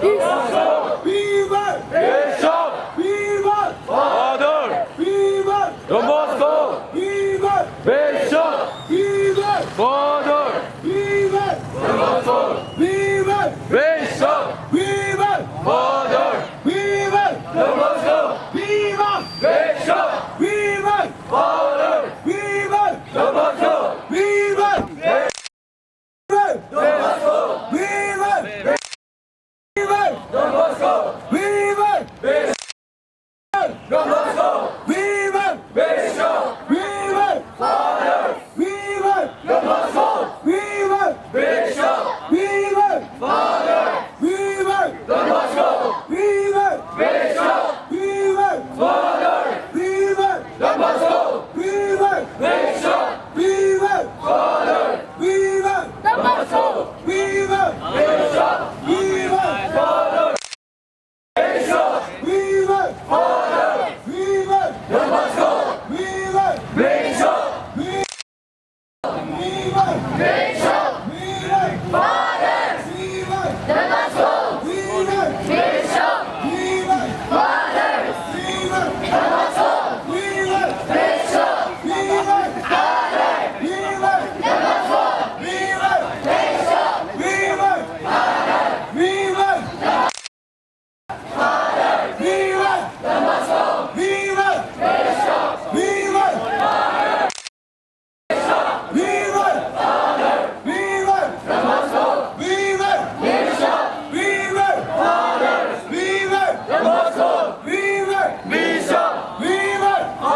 Viva! Bishop! Viva! Father! Viva! Don Bosco! Viva! Bishop! Viva! Father! Viva! Don Bosco! Viva! Bishop! Viva! Father! Viva! Don Bosco! Viva! Bishop! Viva! Father! Viva! Don Bosco! Viva! Don Bosco! Viva! Viva! Don Bosco! Viva! Don Bosco! Viva! Bishop! Viva! Father! Viva! Don Bosco! Viva! Bishop! Viva! Father! Viva! Don Bosco! Viva! Bishop! Viva! Father! Viva! Don Bosco! Viva! Bishop! Viva! Father! Viva! Don Bosco! Viva! Bishop! Viva! Father! Bishop! Viva! Father! Viva! Don Bosco! Viva! Bishop! Viva! Bishop! Viva! Father! Viva! Don Bosco! Viva! Bishop! Viva! Father! Viva! Don Bosco! Viva! Bishop! Viva! Father! Viva! Don Bosco! Viva! Bishop! Viva! Viva! Viva! Don Bosco! Viva! Bishop! Viva! Viva! Viva! Don Bosco! Viva! Bishop! Viva! Father! Viva! Don Bosco! Viva! Bishop! Viva!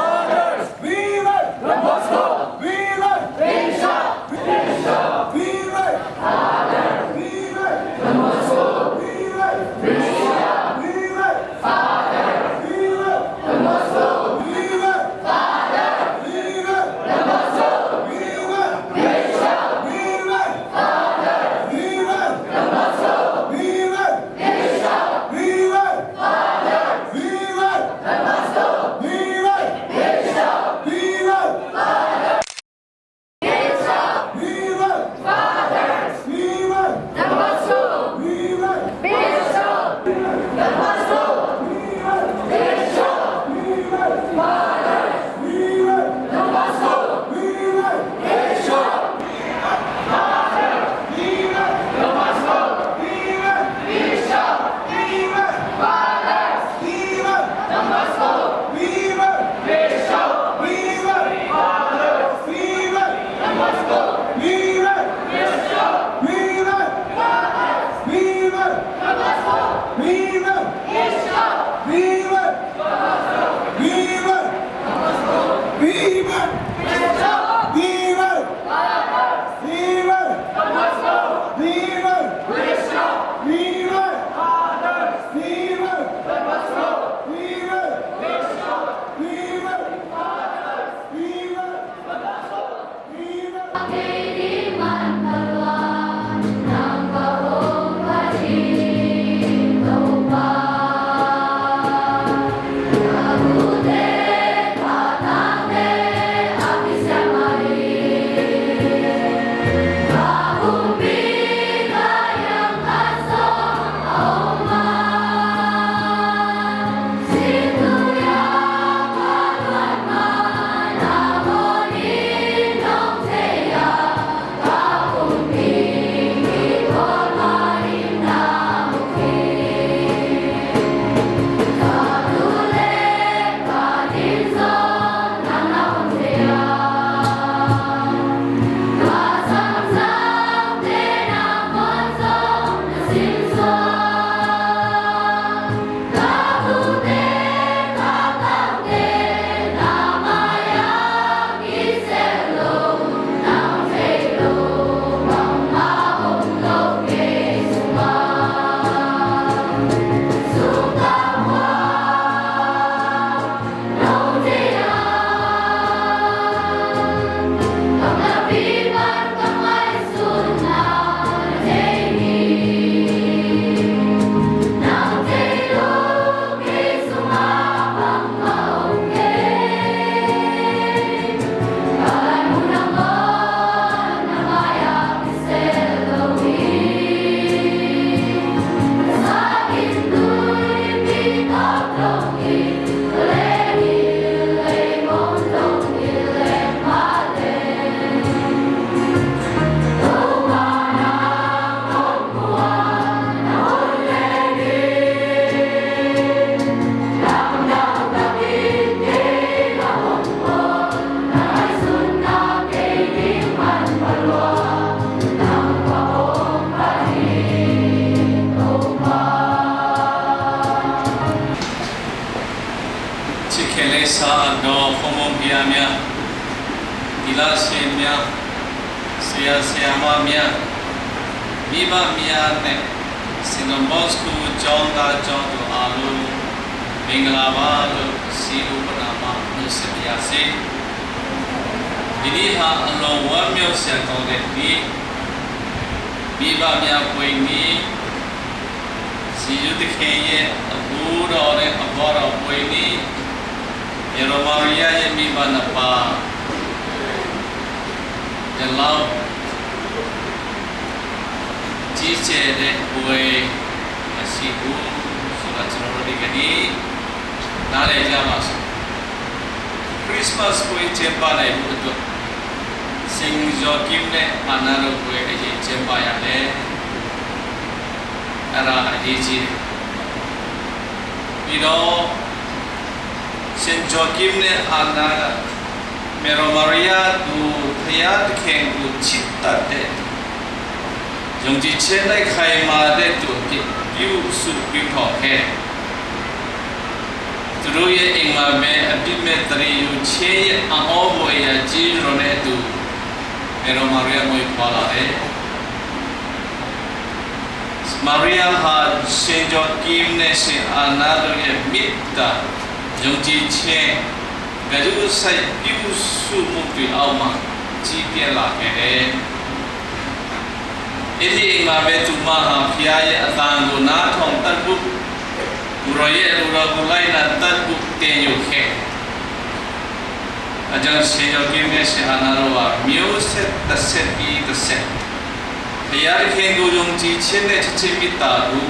Father! Viva! Don Bosco! Viva! Bishop! Viva! Viva! Don Bosco! Viva! Bishop! Viva! Father! Viva! Don Bosco! Viva! Father! Viva! Don Bosco! Viva! Bishop! Viva! Father! Viva! Don Bosco! Viva! Bishop! Viva! Father! Viva! Don Bosco! Viva! Bishop! Viva! Father! Bishop! Viva! Father! Viva! Don Bosco! Viva! Bishop! Don Bosco! Bishop! Viva! Father! Viva! Don Bosco! Viva! Bishop! Viva! Don Bosco! Viva! Bishop! Viva! Father! Viva! Don Bosco! Viva! Bishop! Viva! Father! Viva! Don Bosco! Viva! Bishop! Viva! Father! Viva! Don Bosco! Viva! Bishop! Viva! Viva! Viva! Bishop! Viva! Father! Viva! Don Bosco! Viva! Bishop! Viva! Father! Viva! Don Bosco! Viva! Bishop! Viva! Father! Viva! Don Bosco! Viva! Kiriman haluan ng bahong pasin, upang စာတော်ဖုံဖုံပြာများဒီလာရှင်များဆရာဆရာမများမိဘများနဲ့စင်တော်ဘော့စကူကျောင်းသားကျောင်းသူအားလုံးမင်္ဂလာပါလို့စီဥပနာမနှုတ်ဆက်ပါစေဒီနေ့ဟာအလုံးဝမ်းမြောက်စရာကောင်းတဲ့နေ့မိဘများပွင့်ပြီးစီယူတခင်ရဲ့အဘူတော်နဲ့အဘောတော်ပွင့်ပြီးယေရမရီယာရဲ့မိဘနှစ်ပါးဒီလောက်ကြီးကျယ်တဲ့ပွင့်မရှိဘူးဆိုတော့ကျွန်တော်တို့ဒီကနေ့နားလည်ကြပါစို့ခရစ်စမတ်ကိုကျင်းပနိုင်ဖို့အတွက်စင်ဂျောကင်နဲ့အနာတို့ကိုအရင်ကျင်းပရတယ်အဲ့ဒါအရေးကြီးတယ်ပြီးတော့စင်ဂျောကင်နဲ့အနာကမေရိုမာရီယာသူဖျားတခင်ကိုချစ်တတ်တဲ့ယုံကြည်ခြင်းနဲ့ခိုင်မာတဲ့သူပြုစုပြီးတော့ခဲ့သူတို့ရဲ့အိမ်မှာပဲအပြစ်မဲ့တရေယူခြင်းရဲ့အောဘွယ်ရကြီးရုံနဲ့သူမေရိုမာရီယာကိုခေါ်လာတယ်မာရီယာဟာရှင်ဂျောကင်နဲ့ရှင်အာနာတို့ရဲ့မေတ္တာယုံကြည်ခြင်းဘယ်လိုစိုက်ပြုစုမှုတွေအောက်မှာကြီးပြင်းလာခဲ့တယ်။ဒီအိမ်မှာပဲသူမဟာဖျားရဲ့အတန်ကိုနားထောင်တတ်ဖို့ဘူရရဲ့လူတော်ကိုလိုက်လာတတ်ဖို့တင်ယူခဲ့။အကြောင်းရှင်ယောဂီနဲ့ရှင်အာနာရောကမျိုးဆက်တစ်ဆက်ပြီးတစ်ဆက်ဖျားခင်ကိုယုံကြည်ခြင်းနဲ့ချစ်မိတာကို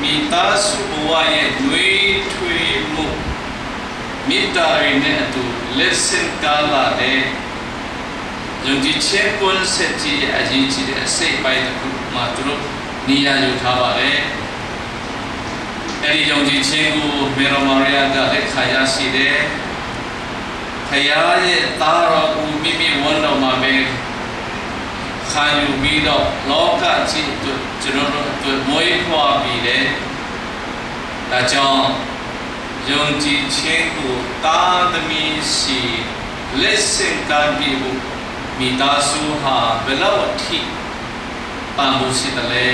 မိသားစုဘဝရဲ့နှွေးထွေးမှုမေတ္တာရင်းနဲ့အတူလက်ဆင့်ကားလာတဲ့ယုံကြည်ခြင်းကွန်းဆက်ကြီးအရေးကြီးတဲ့အစိတ်ပိုင်းတစ်ခုမှသူတို့နေရာယူထားပါတယ်။အဲဒီယုံကြည်ခြင်းကိုမေရိုမာရီယာကလက်ခံရရှိတယ်။ဖခင်ရဲ့သားတော်ကိုမိမိဝန်တော်မှာပဲခံယူပြီးတော့လောကကြီးအတွက်ကျွန်တော်တို့မွေးဖွားပြီးတယ်။ဒါကြောင့်ယုံကြည်ခြင်းကိုတာသမီစီလက်ဆင့်ကမ်းပြီးမိသားစုဟာဘယ်လောက်အထိပန်ဖို့ရှိတယ်လဲ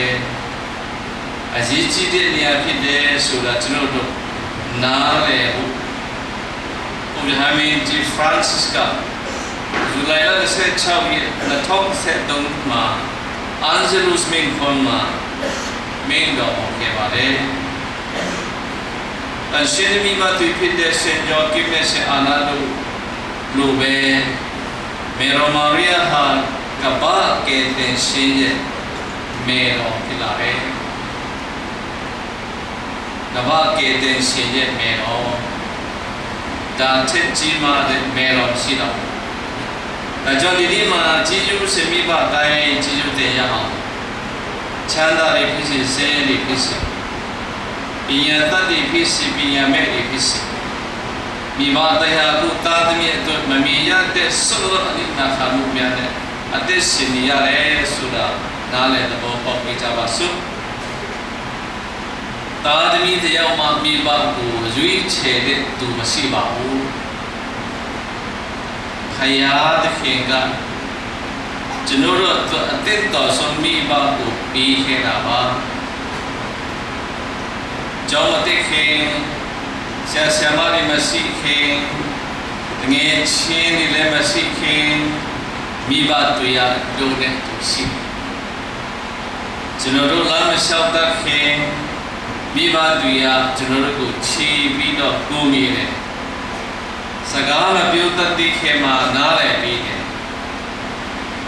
အရေးကြီးတဲ့နေရာဖြစ်တယ်ဆိုတာကျွန်တော်တို့နားလည်ဖို့ဘုရားမင်းကြီးဖရန့်စစ်ကဇူလိုင်လ16ရက်2023မှာအန်ဂျလုစ်မင်းခွန်မှာမင်းတော်ခဲ့ပါတယ်အရှင်မိမသူဖြစ်တဲ့ရှင်ဂျောကင်နဲ့ရှင်အာနာတို့လူပဲမေရိုမာရီယာဟာကဘာကဲတဲ့ရှင်ရဲ့မေတော်ဖြစ်လာတယ်ကဘာကဲတဲ့ရှင်ရဲ့မေတော်ဒါချက်ကြီးမာတဲ့မေတော်ရှိတော့ဒါကြောင့်ဒီနေ့မှာဂျေဇုစမိဘတိုင်းဂျေဇုတင်ရအောင်ချမ်းသာရေးဖြစ်စေဆင်းရဲဖြစ်စေပညာတတ်တဲ့ဖြစ်စီပညာမဲ့တဲ့ဖြစ်စီမိဘတရားကိုတာသမီးအတွက်မမြင်ရတဲ့ဆိုလိုအနိနာခမှုများနဲ့အသက်ရှင်နေရတယ်ဆိုတာနားလည်သဘောပေါက်ပြကြပါစို့တာသမီးတရားမှမိဘကိုရွေးချယ်တဲ့သူမရှိပါဘူးခယာသခင်ကကျွန်တော်တို့အသက်တော်ဆုံးမိဘကိုပြီးခဲ့တာပါကျောင်းတက်ခင်ဆရာဆရာမတွေမရှိခင်ငယ်ချင်းတွေလည်းမရှိခင်မိဘတွေရတို့နဲ့တူရှိကျွန်တော်တို့လမ်းမလျှောက်တတ်ခင်မိဘတွေရကျွန်တော်တို့ကိုချီပြီးတော့ကိုးနေတယ်စကားမပြောတတ်တဲ့ခင်မှာနားလည်ပြီးတယ်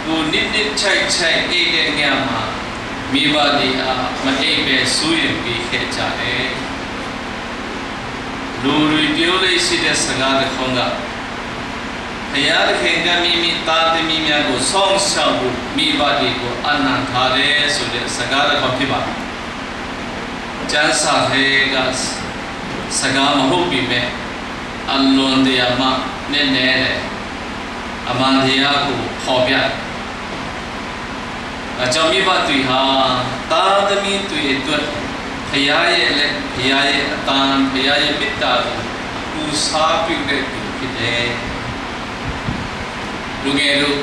ကိုနစ်နစ်ချိုက်ချိုက်အိတ်တဲ့ညမှာမိဘတွေအားမအိပ်ပဲဆူရင်ပြီးခဲ့ကြတယ်လူတွေပြောလို့ရှိတဲ့စကားတစ်ခုကဘုရားသခင်ကမိမိသားသမီးများကိုဆောင်းရှောက်ဖို့မိဘတွေကိုအနန္တထားတယ်ဆိုတဲ့စကားတစ်ခုဖြစ်ပါတယ်။ကျမ်းစာတွေကစကားမဟုတ်ပြီမဲ့အလွန်တရာမှနဲ့နဲ့အမှန်တရားကိုပေါ်ပြအကြောင်းမိဘတွေဟာသားသမီးတွေအတွက်ဘုရားရဲ့လက်ဘုရားရဲ့အတန်ဘုရားရဲ့မေတ္တာကို ကူစားပြုတဲ့သူဖြစ်တယ်လူငယ်တို့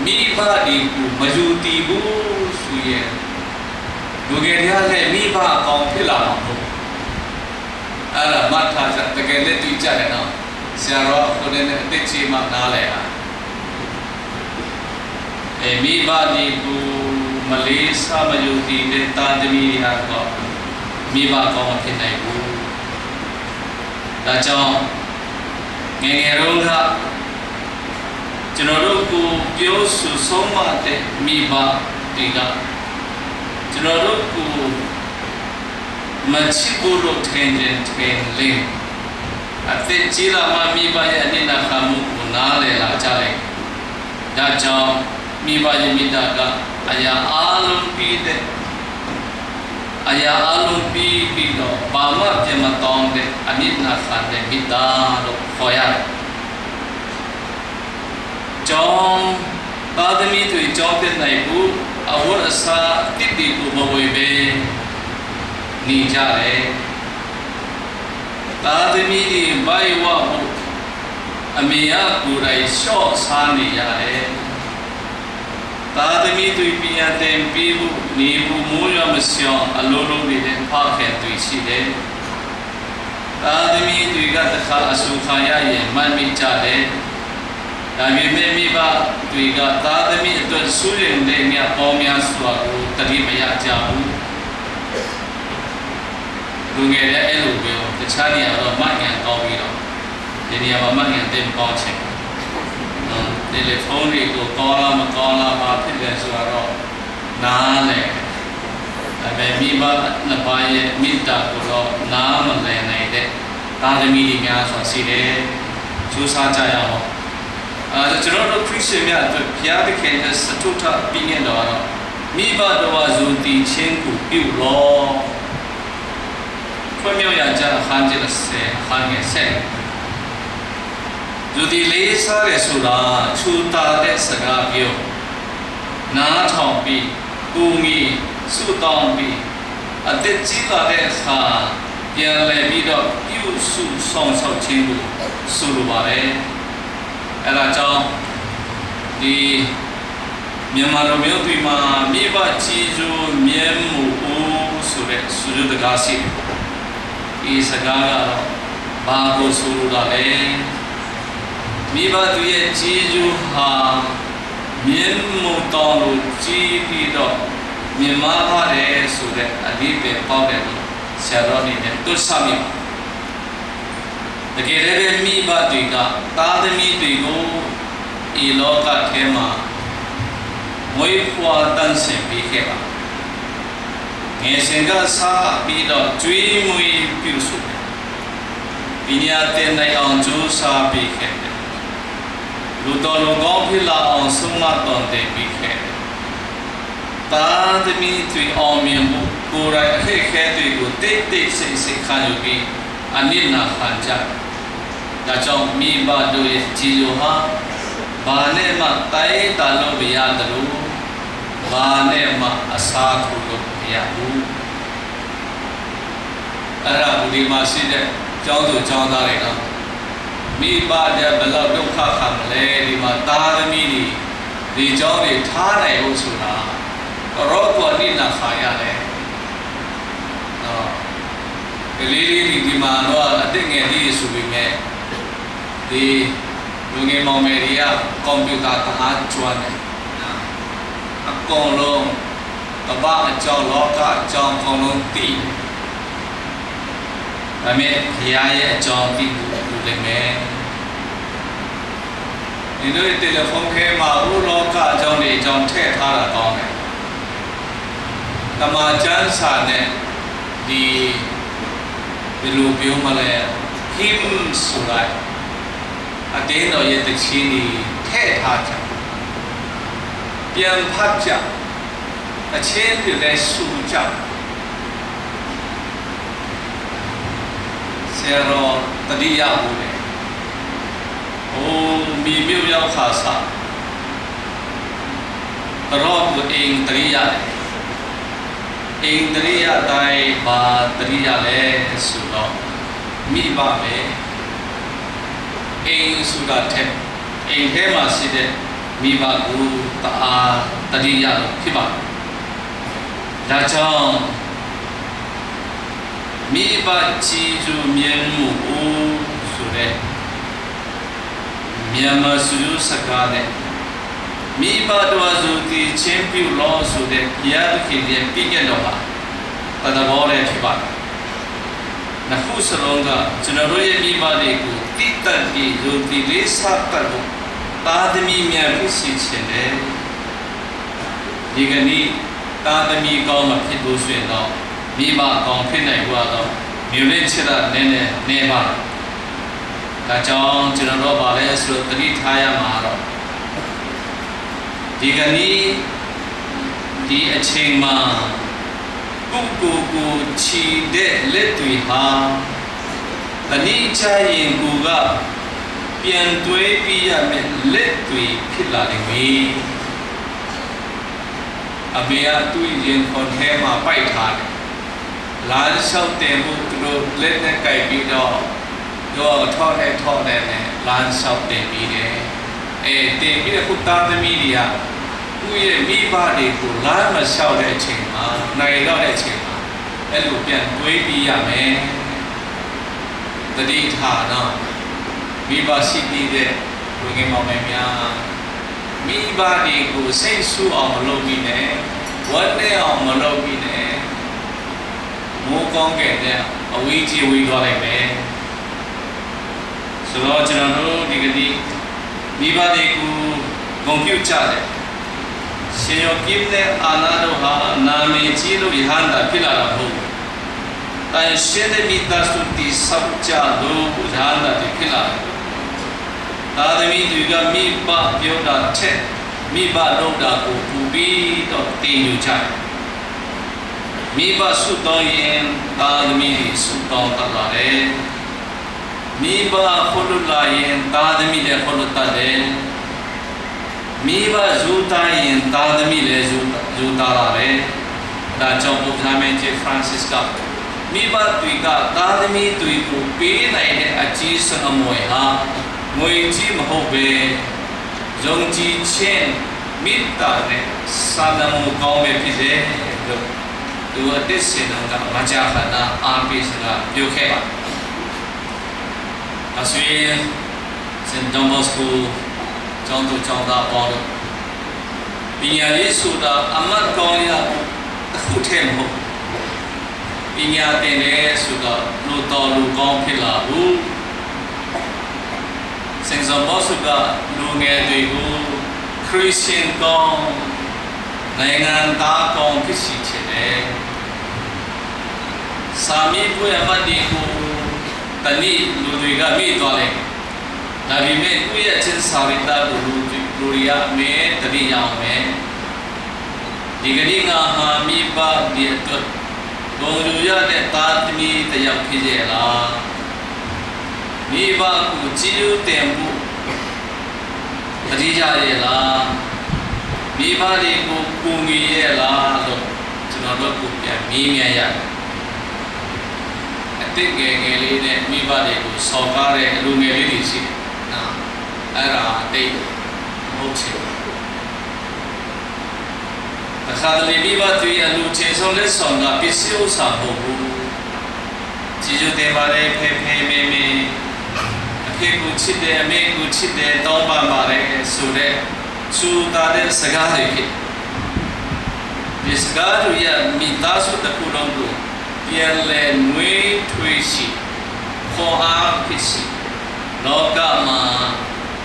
မိဘဒီကူမယူတည်ဘူးဆိုရင်လူငယ်တွေကလည်းမိဘအကောင်ဖြစ်လာမှာပေါ့အဲ့ဒါမှတ်ထားကြတကယ်လက်တွေ့ကြတယ်နော်ဆရာတော်ကိုလည်းအသိချေမှနားလဲတာမိဘဒီကူမလေးစားမယူတည်တဲ့တာသမီတွေကတော့မိဘအကောင်မဖြစ်နိုင်ဘူးဒါကြောင့်ငယ်ငယ်တုန်းကကျွန်တော်တို့ကိုပြောဆိုဆုံးမတဲ့မိဘတွေကကျွန်တော်တို့ကိုမချစ်ဖို့လို့ထင်တယ်ထင်လေအသက်ကြီးလာမှမိဘရဲ့အနိနာခံမှုကိုနားလည်လာကြတယ်ဒါကြောင့်မိဘရဲ့မိသားကအရာအလုံးပြီးတဲ့အရာအလုံးပြီးတော့ဘာမှပြန်မတောင်းတဲ့အနိနာခံတဲ့မိသားလို့ခေါ်ရတယ်ကျောင်းသားသမီးတွေကျောင်းပြနိုင်ဘူးအဝတ်အစားတိတိကိုမဝေပဲနေကြတယ်သားသမီးတွေဘိုင်ဝဖို့အမေကကိုယ်တိုင်ရှော့စားနေရတယ်သားသမီးတွေပြန်တင်ပြီးဖို့နေဖို့မိုးရမဆောင်အလုံးလုံးနေတဲ့ဖခင်တွေရှိတယ်သားသမီးတွေကတခါအဆူခံရရင်မှတ်မိကြတယ်ဒါပေမဲ့မိဘတွေကသားသမီးအတွက်ဆူရင်တဲ့မြတ်ပေါင်းများစွာကိုတတိမရကြဘူးလူငယ်တဲ့အဲ့လိုပြောတခြားနေရာတော့မှတ်ဉာဏ်ကောင်းပြီးတော့ဒီနေရာမှာမှတ်ဉာဏ်သိမကောင်းချင်တယ်လီဖုန်းတွေကိုကောင်းလားမကောင်းလားဘာဖြစ်လဲဆိုတော့နားလေဒါပေမဲ့မိဘနှစ်ပါးရဲ့မေတ္တာကိုတော့နားမလည်နိုင်တဲ့သားသမီးတွေများစွာရှိတယ်စူးစမ်းကြရအောင်ကျွန်တော်တို့ခရစ်ယာန်များအတွက်ဘုရားသခင်ရဲ့စတုထပြည့်ညတ်တော်တော့မိဘတော်ဇူတီချင်းကိုပြုလို့ဖွင့်မြောက်ရကြအခန်းကြီး30အခန်းငယ်7ဇူတီလေးစားရဆိုတာချူတာတဲ့စကားပြောနားထောင်ပြီးကိုငီစုတောင်းပြီးအသက်ကြီးလာတဲ့အခါပြန်လည်ပြီးတော့ပြုစုဆောင်ဆောက်ခြင်းကိုဆိုလိုပါတယ်အဲ့ဒါကြောင့်ဒီမြန်မာလူမျိုးတွေမှာမိဘကြီးကျိုးမြဲမှုဆိုတဲ့ဆုရတကားရှိတယ်ဒီစကားကတော့ဘာကိုဆိုလိုတာလဲမိဘသူရဲ့ကြီးကျိုးဟာမြဲမှုတောင်းလို့ကြီးပြီးတော့မြင်မာပါတယ်ဆိုတဲ့အဓိပ္ပာယ်ပေါက်တယ်လို့ဆရာတော်အနေနဲ့တွတ်ဆမိပါတကယ်လည်းမိဘတွေကသားသမီးတွေကိုဤလောကထဲမှာမွေးဖွားတန်းဆင်ပေးခဲ့ပါငယ်စဉ်ကစားပြီးတော့ကျွေးမွေးပြုစုတယ်ပညာသင်နိုင်အောင်ကြိုးစားပေးခဲ့တယ်လူတော်လူကောင်းဖြစ်လာအောင်ဆုံးမတော်တင်ပေးခဲ့တယ်သားသမီးတွေအောင်မြင်မှုကိုယ်တိုင်အခက်အခဲတွေကိုတိတ်တိတ်ဆိတ်ဆိတ်ခံယူပြီးအနိနာခံကြဒါကြောင့်မိဘတို့ရဲ့ကြည်ညိုဟာဘာနဲ့မှတိုင်းတာလို့မရတယ်လို့ဘာနဲ့မှအစားထိုးလို့မရဘူးအဲ့ဒါဘူဒီမှာရှိတဲ့ကျောင်းသူကျောင်းသားတွေတော့မိဘတဲ့ဘယ်လောက်ဒုက္ခခံမလဲဒီမှာသားသမီးတွေဒီကျောင်းတွေထားနိုင်ဖို့ဆိုတာတော့တော့နိနာခါရတယ်ဒီလေးဒီမှာတော့အတိတ်ငယ်လေးဆိုပြီးမြဲဒီလူငယ်မောင်မယ်တွေကကွန်ပျူတာအားကျွမ်းတယ်အကုန်လုံးတပတ်အကြောင်းလောကအကြောင်းအကုန်လုံးသိဒါပေမဲ့ဘုရားရဲ့အကြောင်းသိဖို့လိုတယ်မယ်ဒီလိုတယ်လီဖုန်းထဲမှာဥလောကအကြောင်းတွေအကြောင်းထည့်ထားတာကောင်းတယ်တမန်ကျမ်းစာနဲ့ဒီလိုပြောမလဲ him ဆိုလိုက်အတင်းတော်ရဲ့တခြင်းတွေထည့်ထားကြပြန်ဖတ်ကြအချင်းတွေလည်းစုကြဆရာတော်တတိယဘူးလေမိမြို့ရောက်ခါစားတော့အိမ်တရိယာအိမ်တရိယာတိုင်းဘာတရိယာလဲဆိုတော့ မိဘပဲအိမ်ဆိုတာထက်အိမ်ထဲမှာရှိတဲ့မိဘကိုတအားတတိယလို့ဖြစ်ပါတယ်ဒါကြောင့်မိဘကြီးစုမြင်မှုဆိုတဲ့မြန်မာစုစကားနဲ့မိဘတော်စုတီချင်းပြုလို့ဆိုတဲ့ဘုရားသခင်ရဲ့ပြည့်ညတ်တော်ဟာတတော်လည်းဖြစ်ပါတယ်။နှစ်ခုစလုံးကကျွန်တော်တို့ရဲ့မိဘတွေကိုတိတတ်ပြီးယုံကြည်လေးစားတတ်ဖို့သာသမီများဖြစ်စေခြင်းနဲ့ဒီကနေ့သာသမီကောင်းမှဖြစ်လို့ဆိုရင်တော့မိဘကောင်းဖြစ်နိုင်ဖို့တော့မြို့လေးချစ်တာနည်းနည်းနေပါဒါကြောင့်ကျွန်တော်တို့ဗာလဲဆိုတော့တတိထားရမှာတော့ဒီကနေ့ဒီအချိန်မှာပုဂ္ဂိုလ်ကိုချီတဲ့လက်တွေဟာတဏှိချရင်ကိုကပြန်တွဲပြီးရမယ်လက်တွေဖြစ်လာတယ်မေအမေကသူ့ရင်ခွန်ထဲမှာပိုက်ထားတယ်လာလျှောက်တယ်ဖို့သူတို့လက်နဲ့ကြိုက်ပြီးတော့ထောက်နဲ့လမ်းလျှောက်တင်ပြီးတယ်တင်ပြီးတဲ့ခုသားသမီးတွေကသူ့ရဲ့မိဘတွေကိုလမ်းမလျှောက်တဲ့အချိန်မှာနိုင်တော့တဲ့အချိန်မှာအဲ့လိုပြန်တွေးပြီးရမယ်တတိထားတော့မိဘရှိပြီးတဲ့လူငယ်မောင်မယ်များမိဘတွေကိုစိတ်ဆူအောင်မလုပ်မိနဲ့ဝတ်နဲ့အောင်မလုပ်မိနဲ့မိုးကောင်းကဲ့တဲ့အဝေးကြီးဝေးသွားလိုက်မယ်ဆိုတော့ကျွန်တော်တို့ဒီကနေ့မိဘတွေကိုဂုဏ်ပြုကြတယ်ရှင်ယောကိနဲ့အာနာတို့ဟာနာမည်ကြီးလို့ယဟန္တာဖြစ်လာတာမဟုတ်ဘူး။တိုင်ရှင်တဲ့မိသားစုတိဆောက်ကြလို့ယဟန္တာဖြစ်လာတယ်။သာသမီတွေကမိဘပြောတာထက်မိဘလုပ်တာကိုပူပြီးတော့တင်ယူကြတယ်။မိဘဆုတောင်းရင်သာသမီတွေဆုတောင်းတတ်ပါတယ်။မိဘခေါ်လို့လာရင်သာသမီလည်းခေါ်လို့တတ်တယ်။မိဘဇူတာရင်သာသမီလည်းဇူတာရတယ်။ဒါကြောင့်ဘုရားမင်းကြီးဖရန်စစ်ကမိဘတွေကသာသမီတွေကိုပေးနိုင်တဲ့အကြီးဆုံးအမွေဟာငွေကြီးမဟုတ်ပဲယုံကြည်ခြင်းမေတ္တာနဲ့စာနာမှုကောင်းပဲဖြစ်တယ်လို့သူအသစ်စင်တော်ကမကြာခဏအားပေးစကားပြောခဲ့ပါအဆွေစင်ဒေါမစကိုကျောင်းသူကျောင်းသားပေါင်းလို့ပညာရေးဆိုတာအမတ်ကောင်းရတစ်ခုတည်းမဟုတ်ပညာသင်တယ်ဆိုတော့လူတော်လူကောင်းဖြစ်လာဘူးစင်စံဘောစုကလူငယ်တွေကိုခရစ်ယာန်ကောင်းနိုင်ငံသားကောင်းဖြစ်စီချင်တယ်စာမီးပွဲအမတ်ဒီကိုတနည်းလူတွေကမိသွားတယ်ဒါပေမဲ့ကိုယ့်ရဲ့ချင်းစာရိတ္တကိုလူရမဲတတိယအောင်မဲဒီကနေ့ငါဟာမိဘဒီအတွက်ဘုံလူရတဲ့တာသမီတယောက်ဖြစ်ရဲ့လားမိဘကိုကြည်ဥတင်မှုတတိယရဲ့လားမိဘတွေကိုကူညီရဲ့လားလို့ကျွန်တော်တို့ကိုပြန်မေးမြန်းရတယ်အတိတ်ငယ်လေးနဲ့မိဘတွေကိုဆော်ကားတဲ့လူငယ်လေးတွေရှိတယ်အဲ့ဒါတိတ်ဟုတ်ချင်တခါတလေမိဘတွေအလူချင်းဆုံးလက်ဆောင်ကပစ္စည်းဥစ္စာမဟုတ်ဘူးကြည်ကျတင်ပါလေဖေဖေမေမေအဖေကိုချစ်တယ်အမေကိုချစ်တယ်တောင်းပန်ပါတယ်ဆိုတဲ့စူတာတဲ့စကားတွေဖြစ်ဒီစကားတွေရမိသားစုတစ်ခုလုံးကိုပြန်လဲနှွေးထွေးရှိခေါ်အားဖြစ်ရှိလောကမှာ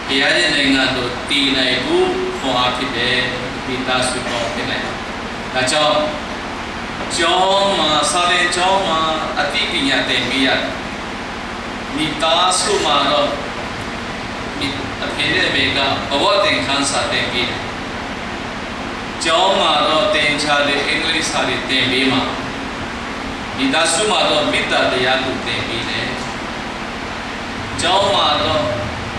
ဘုရားရဲ့နိုင်ငံတို့တည်နိုင်ဖို့ခေါ်အားဖြစ်တယ်မိသားစုတော်ဖြစ်နိုင်ဒါကြောင့်ကျောင်းမှာစာသင်ကျောင်းမှာအသိပညာသင်ပေးရတယ်မိသားစုမှာတော့အဖေနဲ့အမေကဘဝသင်ခန်းစာသင်ပေးတယ်ကျောင်းမှာတော့သင်ချတဲ့အင်္ဂလိပ်စာတွေသင်ပေးမှာမိသားစုမှာတော့မေတ္တာတရားကိုသင်ပေးတယ်ကျောင်းမှာတော့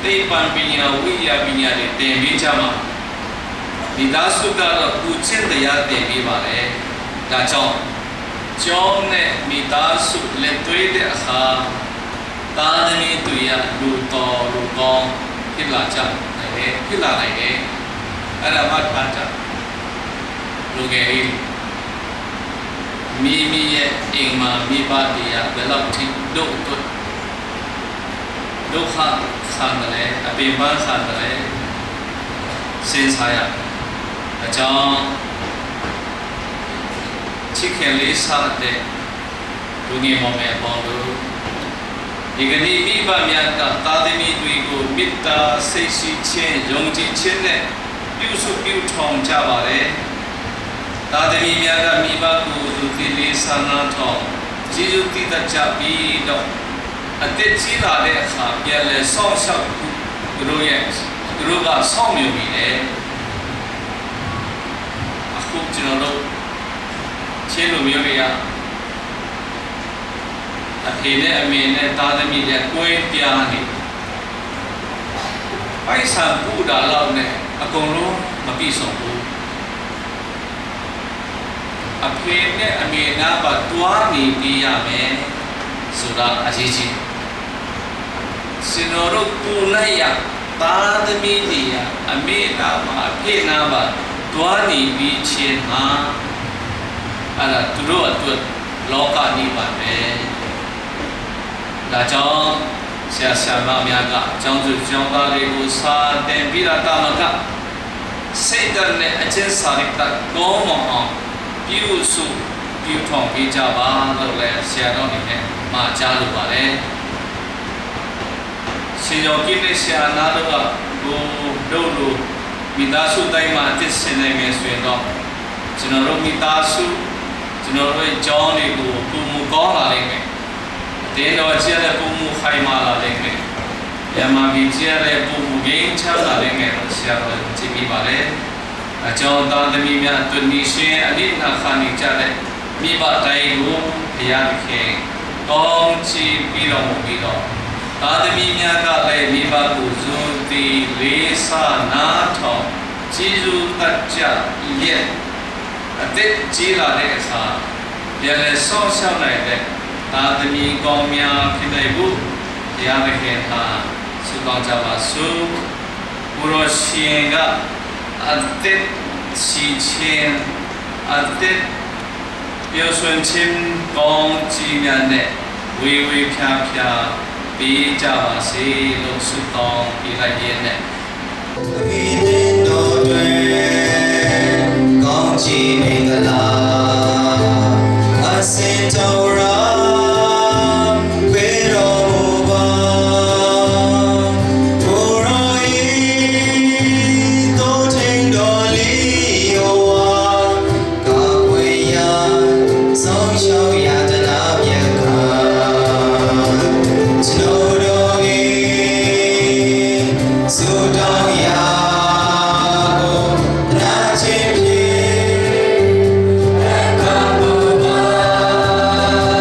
သိပ္ပံပညာဝိညာဉ်ပညာတွေသင်ပေးကြမှာမိသားစုကတော့ပူချင်းတရားသင်ပေးပါလေဒါကြောင့်ကျောင်းနဲ့မိသားစုလက်သွေးတဲ့အခါ တာသမီတွေရလူတော်လူကောင်းဖြစ်လာကြတယ်ဖြစ်လာနိုင်တယ်အဲ့ဒါမှထားကြလူငယ်လေးမိမိရဲ့အိမ်မှာမိဘတရားဘယ်လောက်ထိဒုက္ခခံတယ်အပင်ပန်းခံတယ်စဉ်းစားရအကြောင်းချစ်ခင်လေးစားတဲ့လူငယ်မောင်မယ်ပေါင်းတို့ဒီကနေ့မိဘများကသာသမီတွေကိုမေတ္တာစိတ်ရှိခြင်းယုံကြည်ခြင်းနဲ့ပြုစုပြုထောင်ကြပါတယ်သာသမီများကမိဘကိုလူတိလေးဆန္ဒထောင်ကျေးဇူးတည်တတ်ကြပြီးတော့အသက်ကြီးလာတဲ့အခါပြန်လဲဆောင်းရှောက်သူတို့ကဆောင်းမြူပြီးတယ်အခုကျွန်တော်တို့ချင်းလူမျိုးတွေကအဖေနဲ့အမေနဲ့သားသမီးနဲ့ကိုယ်ပြားနေပိုက်ဆံပူတာလောက်နဲ့အကုန်လုံးမပြည့်စုံဘူးအဖေနဲ့အမေနားပါတွားနေပြရမယ်ဆိုတာအရေးကြီးစင်တော်တို့ကိုလိုက်ရသားသမီးတွေအမေနားမှာအဖေနားပါတွားနေပြီးခြင်းဟာအဲ့ဒါသူတို့အတွက်လောကနိဗ္ဗာန်ပဲဒါကြောင့်ဆရာဆရာမများကအကြောင်းစုကျောင်းသားတွေကိုစာတင်ပြီးတာတာမကစိတ်ဓာတ်နဲ့အကျဉ်းစာရိတ္တကောင်းမအောင်ပြုစုပြုထောင်ပေးကြပါလို့လည်းဆရာတော်အနေနဲ့မှာကြားလိုပါတယ်ရှင်ယောဂီနဲ့ဆရာနာတို့ကဘုတို့လိုမိသားစုတိုင်းမှာအစ်စင်နိုင်မယ်ဆိုရင်တော့ကျွန်တော်တို့မိသားစုကျွန်တော်တို့ရဲ့ကျောင်းတွေကိုပုံမူကောင်းလာနိုင်မယ်တင်းတော်ကျတဲ့ပုံမူခိုင်မာလာနိုင်မယ်။ယမဘီကျတဲ့ပုံမူငင်းချလာနိုင်မယ်လို့ဆရာတော်ကြည့်ပြီးပါတယ်။အကြောင်းသားသမီးများတွင်ရှင်အနိနာခာနေကြတဲ့မိဘတိုင်းကိုဘုရားခင်ကောင်းချီးပြီးတော်မူပြီးတော့သားသမီးများကလည်းမိဘကိုဇွန်တီလေးစားနာထောင်ကျေးဇူးတတ်ကြရဲ့အသက်ကြီးလာတဲ့အခါပြန်လဲဆောင်းရှောက်နိုင်တဲ့သာသမီကောင်းများဖြစ်နိုင်ဖို့တရားသခင်ဟာဆုတောင်းကြပါစို့ဘုရောရှင်ကအသက်ရှိခြင်းအသက်ပြောဆွင့်ခြင်းကောင်းကြီးများနဲ့ဝေဝေဖြာဖြာပေးကြပါစေလို့ဆုတောင်းပေးလိုက်ရတဲ့ဒီနေ့တော်တွင်ကောင်းချီးမင်္ဂလာအစင်တော်ရာCome on.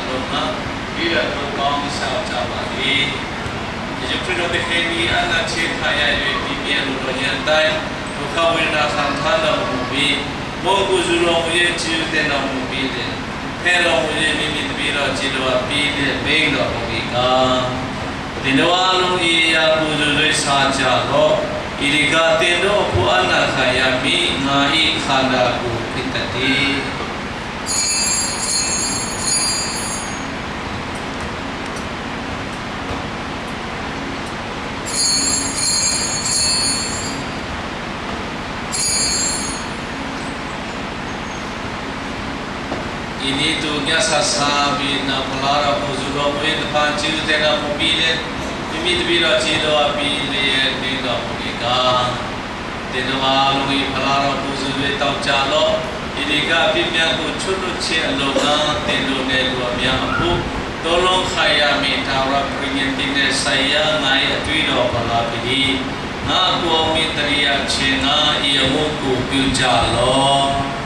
လုံးမှာပြီးတော့ကောင်းရှောက်ကြပါလေဒီပြတော့တဲ့ခေဒီအနာချေခါရရွေးပြီးပြန်လို့ရန်တိုင်းဒုက္ခဝေဒနာဆန်ထားတော်မူပြီးမောကုစုတော်မူရဲ့ချီးတဲ့တော်မူပြီးတဲ့ဖဲတော်မူရဲ့မိမိတပည့်တော်ခြေတော်ပြီးတဲ့ဘိန်းတော်မူပြီးကဒီလိုအလုံးဤရာပူဇော်လေးစားကြတော့ဣရိကတင်တော်ဘုအနာခယမိငါဤခန္ဓာကိုဖြစ်တည်းဒီနေ့သူမြတ်ဆာစာပြီးနာဖလာရပူဇော်တော်ဝေတပန်ကျူတဲ့တော်မူပြီးတဲ့မိမိတပည့်တော်ခြေတော်ပြီးလျက်နေတော်မူပြီးကတေနဝါလုံးဤဖလာတော်ပူဇော်လေးတောက်ကြလောဣရိကပြည့်မြတ်ကိုချွတ်လွတ်ခြင်းအလုံးကတင်လို့နဲ့လူအများအဖို့တောလုံးခါရမိတာဝပရိညတိနဲ့ဆိုင်ရနိုင်အတွေ့တော်ဖလာပြီးငါကိုမိတရိယခြင်းငါဤအမှုကိုပြုကြလော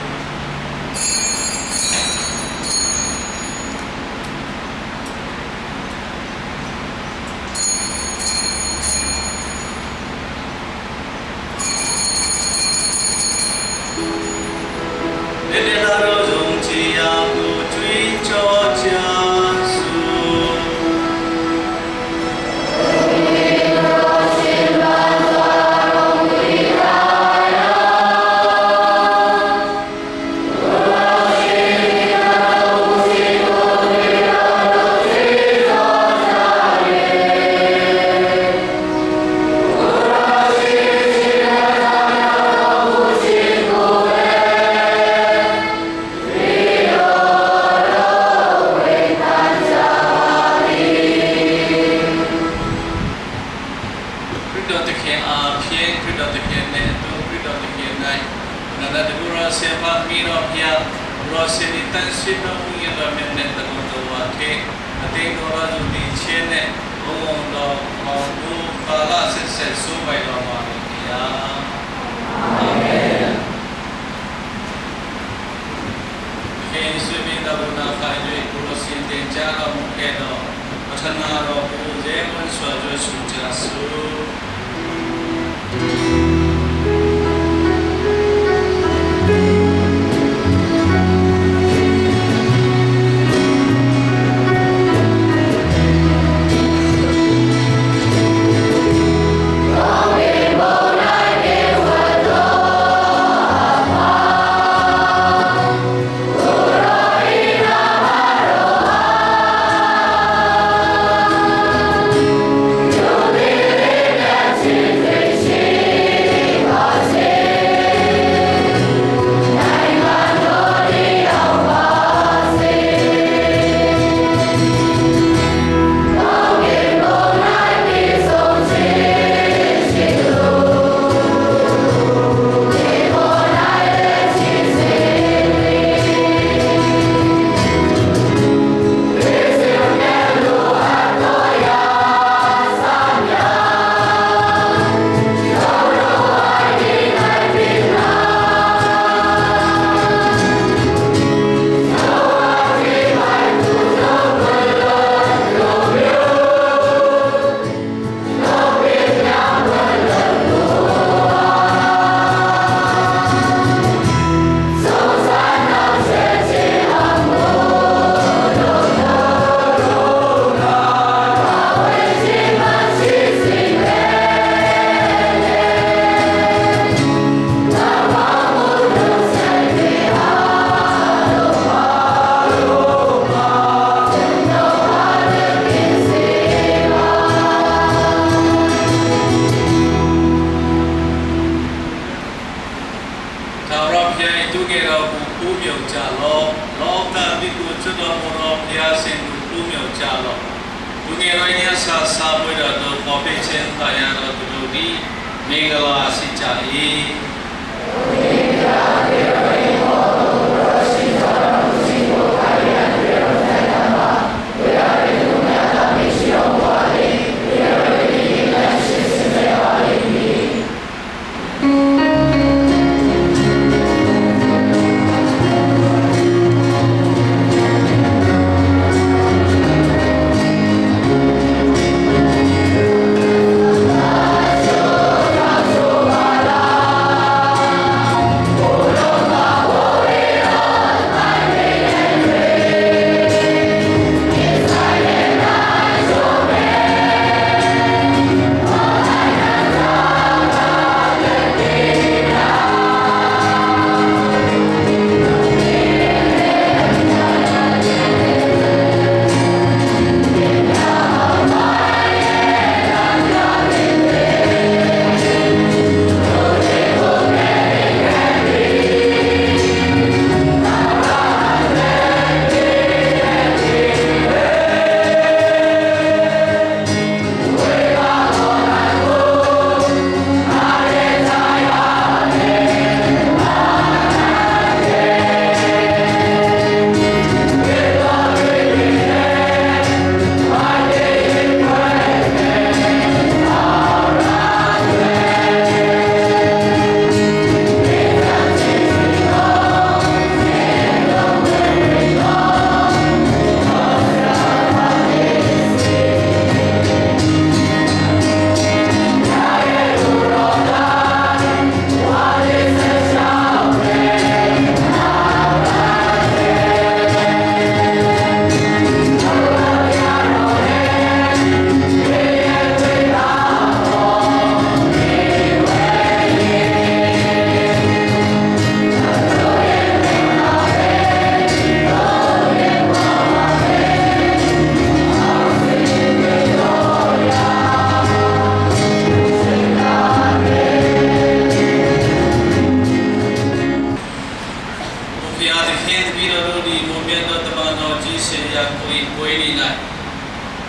ကြီးရှင်ရကိုယ်ကိုယ်နေလိုက်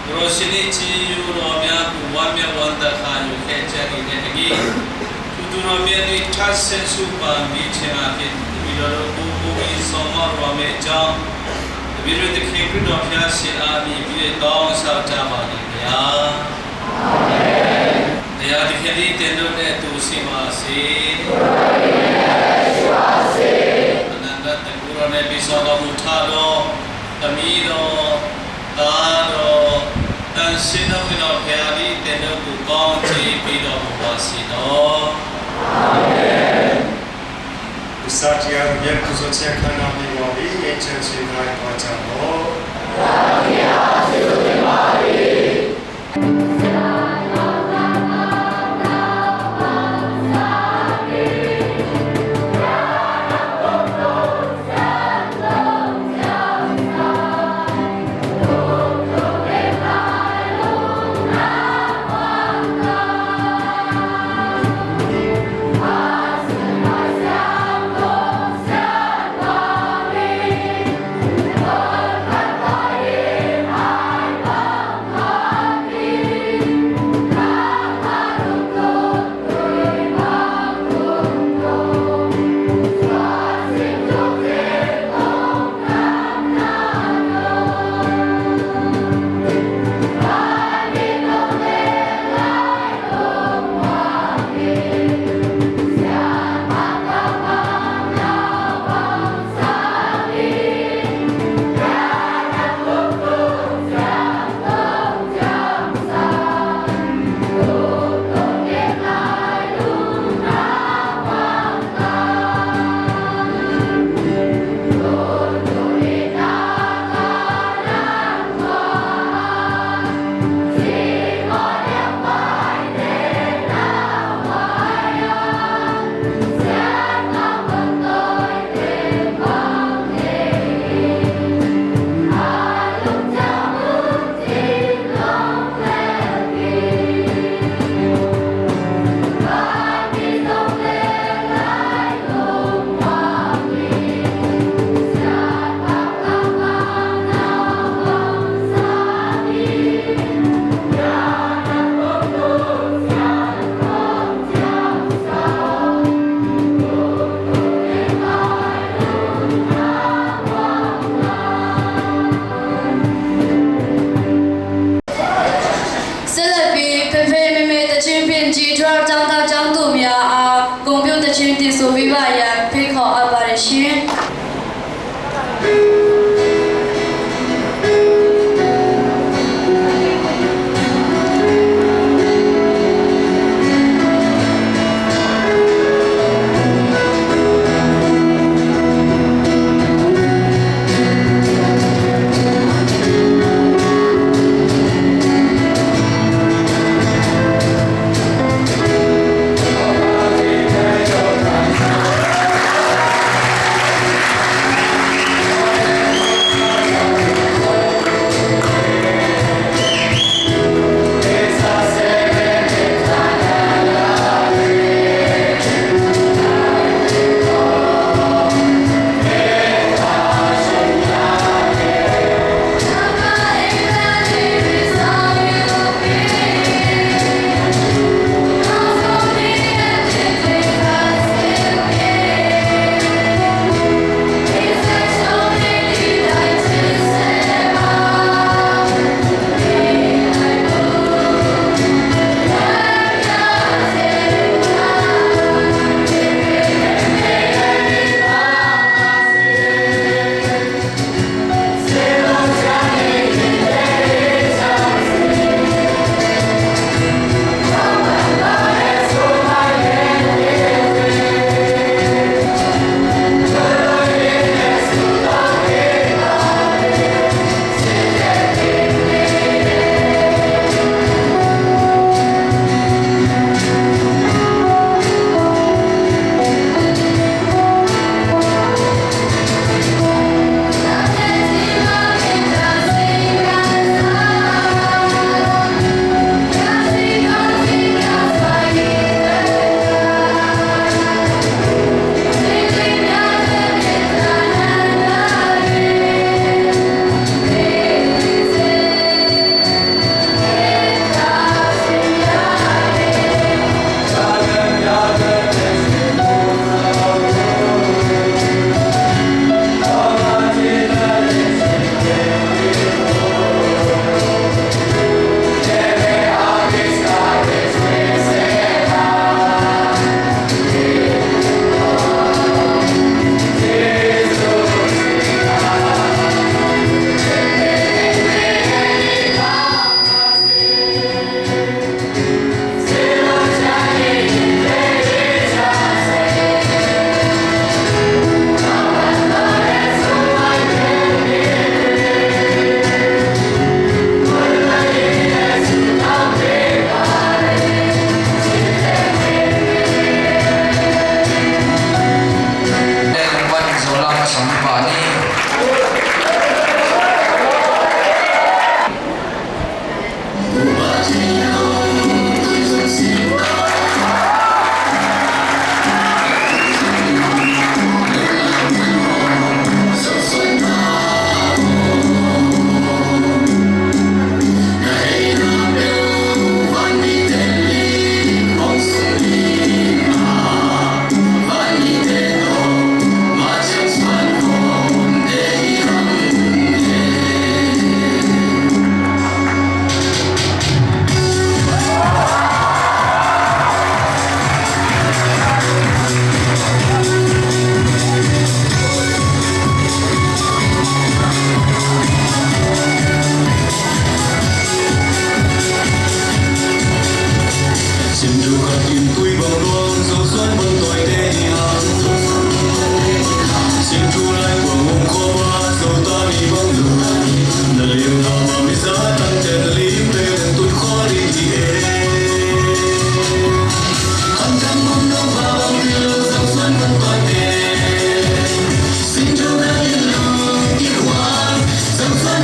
သူတို့ရှင်နေချီယူတော်များကိုဝမ်းမြောက်ဝမ်းသာခါယူခဲ့ကြတဲ့တကြီးသူတို့မြတ်ဒီထတ်ဆင်စုပါမိချင်အဖြစ်ဒီလိုကိုကြီးဆောင်မတော်မဲ့အကြောင်းဒီလိုတခင်ခရစ်တော်ဖျားရှင်အားဖြင့်ပြီးတော့ဆောက်ကြပါလိမ့်ဗျာအာမင်တရားဒီခေတ်ဒီတင်တို့နဲ့သူစီပါစေအနန္တတကူရနဲ့ပြီးစောတော်မူထတော်သမီးတော်သားတော်တန်ရှင်းတော်တော်ဖျားဒီတင်တို့ကိုကောင်းချီးပြီးတော်မူပါစေတော်အာမင်စာတရားမြတ်ကုသိုလ်ချက်ခန္ဓာပြီးပါပြီ။ချမ်းသာနိုင်ပါကြပါ့။ သာသနာ့ရှိခိုးပါ၏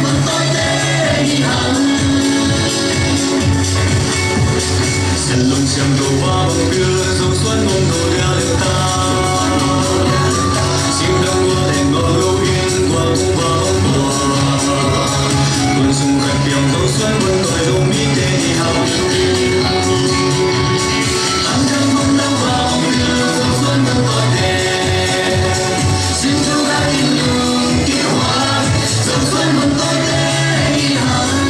vẫn tôi thế đi hẳn Sen lông xem đồ ba bằng bia dòng xuân mong đồ đeo lên ta Xin đang qua đèn ngõ lâu yên qua cũng ba bóng bò Quân sung khách biển dòng xuân vẫn tôi đâu mi thế đi hẳn Anh đang mong đang ba bằng bia dòng xuân vẫn tôi thế Xin chú gái tin lương kỳ hoa dòng xuân vẫn tôi thế đi hẳn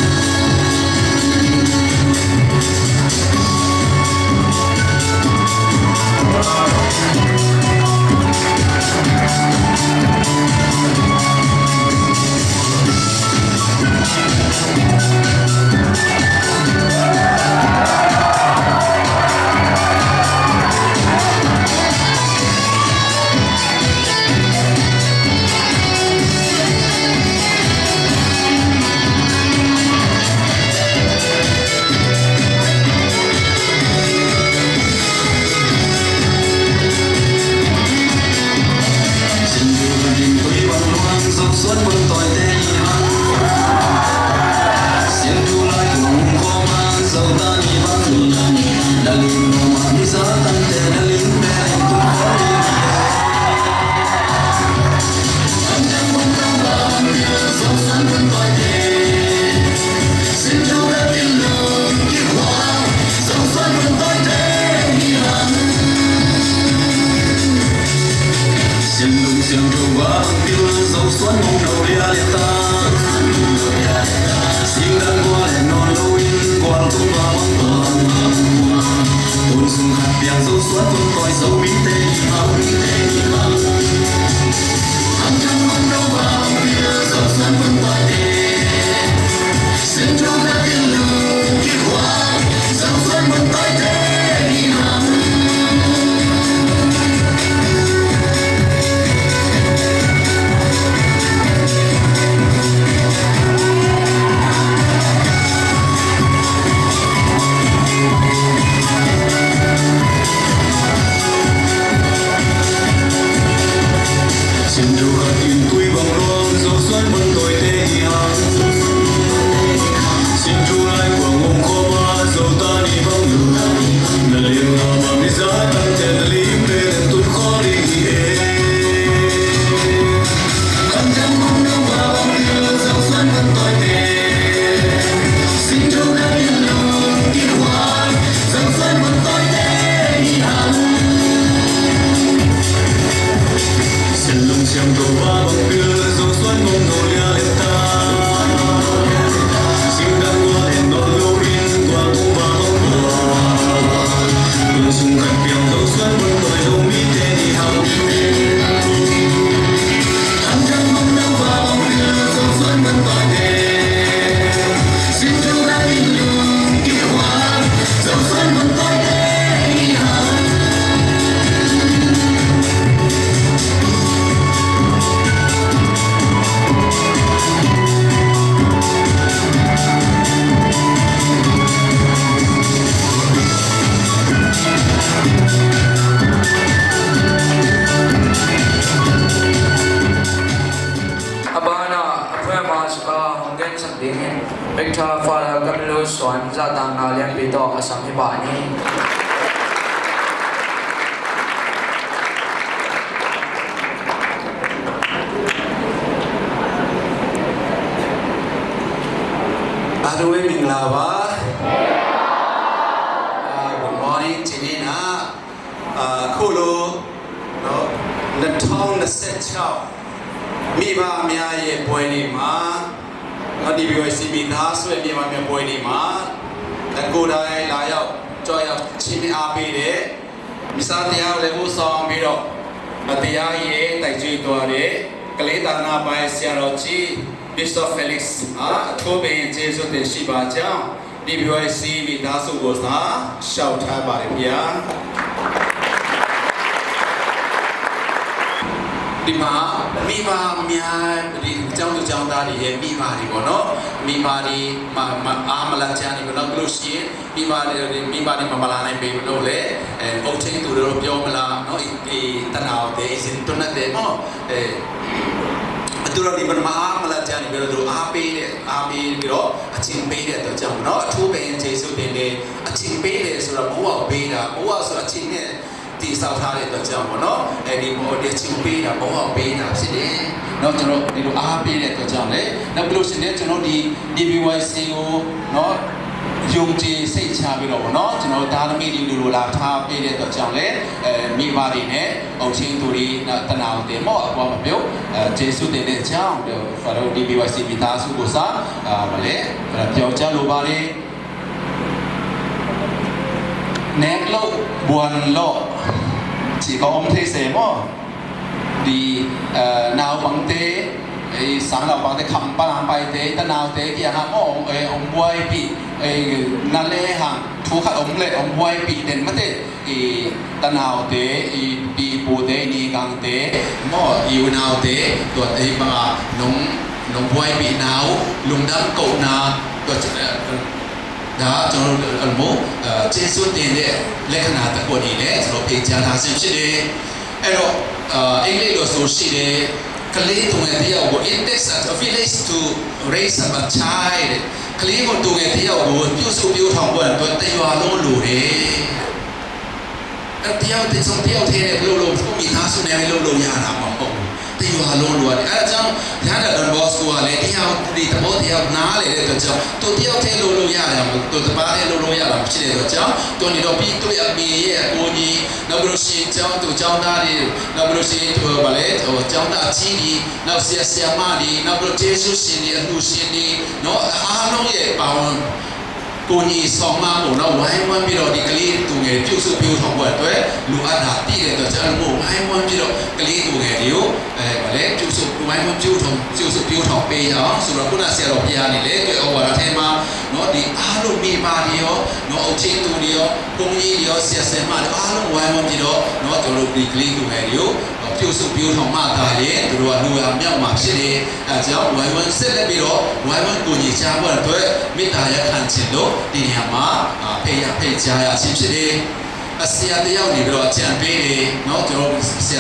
Victor Father Camilo Swan Zatang Nalian Pito Asam Hibani Aduwe Minglava Good morning Chinina Kulu The town the set chow Miba Miaye Poeni Ma DBYC မိသားစုရဲ့မြန်မာမျိုးပွဲတွေမှာကိုယ်တိုင်လာရောက်ကြွရောက်ချင်းအားပေးတဲ့မိသားတရားကိုလည်းပို့ဆောင်ပြီးတော့တရားရဲ့တိုက်ကျွေးသွားတဲ့ကလေးသာနာပိုင်ဆရာတော်ကြီး Bishop Felix အထူးပင်ကျေးဇူးတင်ရှိပါကြောင်း DBYC မိသားစုကိုသာရှောက်ထားပါတယ်ဗျာဒီမှာမိဘများဒီအကြောင်းသူအကြောင်းသားတွေရဲ့မိဘတွေပေါ့နော်မိဘတွေအာမလာချာနေပေါ့နော်လို့ရှိရင်မိဘတွေမလာနိုင်ပေလို့လေအုတ်ချင်းသူတို့ပြောမလားနော်ဒီတနာတဲ့စင်တွန်းတဲ့နော် သူတို့ဒီပမာမလာကြနေပြီးတော့သူအားပေးပြီးတော့အချင်းပေးတဲ့အတွက်ကြောင့်เนาะအထူးပဲကျေးဇူးတင်တယ်အချင်းပေးတယ်ဆိုတော့ဘဝပေးတာဘဝဆိုအချင်းနဲ့ဒီစောက်ထားတဲ့အတွက်ကြောင့်ပေါ့เนาะအဲဒီဘောဒီအချင်းပေးတာဘဝပေးတာဖြစ်တယ်เนาะကျွန်တော်ဒီလိုအားပေးတဲ့အတွက်ကြောင့်လေနောက်ပြီးလို့ရှိရင်ကျွန်တော်ဒီ DBYC ကိုเนาะယုံကြည်စိတ်ချပြီးတော့ဗောနော်ကျွန်တော်ဒါသမီးတွေလူလာထားပေးတဲ့အတွက်ကြောင့်လည်းမိဘတွေနဲ့အုပ်ချင်းသူတွေတနာအောင်တင်မော့အပေါ်မပြုတ်ကျေးဇူးတင်တဲ့အကြောင်းဖာရို DBYC မိသားစုကိုစားဗလဲပြောကြလိုပါတယ်နဲလို့ဘွမ်လို့chỉ có ông thầy sẽ mà đi nào bằng thế sáng nào bằng thế khăm ba làm bài thế ta nào thế kia ha ông quay bị nà lê hàng thu khát ông lệ ông quay bị đến mất thế ta nào thế bị bù thế đi gang thế mà yêu nào thế tuột ấy mà nông quay bị nào lùng đâm cậu nào tuột đó cho nó mô trên suốt tiền đấy lấy khả năng của đi đấy rồi bị trả thà xem chứ đấy em rồi anh lấy đồ số gì đấy cái lý tụi người theo của it takes a village to raise a child cái lý của tụi người theo của tiêu số tiêu thòng của tôi tây hoa lô lù đấy theo thì xong theo thế lô lô không bị tháo xuống này lô lô nhà nào mà không tây hoa lô lù đấy à chẳng thế là đòn boss của lấy theo đi tập bố theo ná lấy để tôi chẳng tôi theo thế lô lô nhà làm tôi tập ba thế lô lô nhà làm chỉ để tôi chẳng tôi đi đâu bị tôi ăn mì cô nhỉ nào bữa xin cháu tôi cháu ta đi nào bữa xin tôi bảo lấy tôi cháu ta chi đi nào xe ma đi nào bữa Giêsu xin đi anh xin đi nó nó vậy bảo cô nhỉ xong mà một nó hay muốn biết rồi đi cái lý tụi người tiêu số tiêu thòng quật đấy lũ ăn hạt tí để tôi cho một hay muốn biết rồi cái lý tụi người yếu bảo lấy tiêu số hay muốn tiêu số tiêu thòng bây giờ rồi cũng là xe đạp nhà này lấy tôi ông bảo là thêm mà nó đi alo mi ba đi nó ông trên tụi đi công nhỉ đi xe mà alo hay muốn biết rồi nó cho lũ đi cái lý tụi người yếu tiêu số tiêu thòng mà ta đấy rồi lũ ăn nhau mà sẽ đi cháu hay muốn sẽ lấy biết rồi hay muốn cô nhỉ cha bảo tôi biết ta ya khăn chuyện đó đi nhà mà phải trả xin sự đi xe thì nhau đi rồi chẳng biết đi nó cho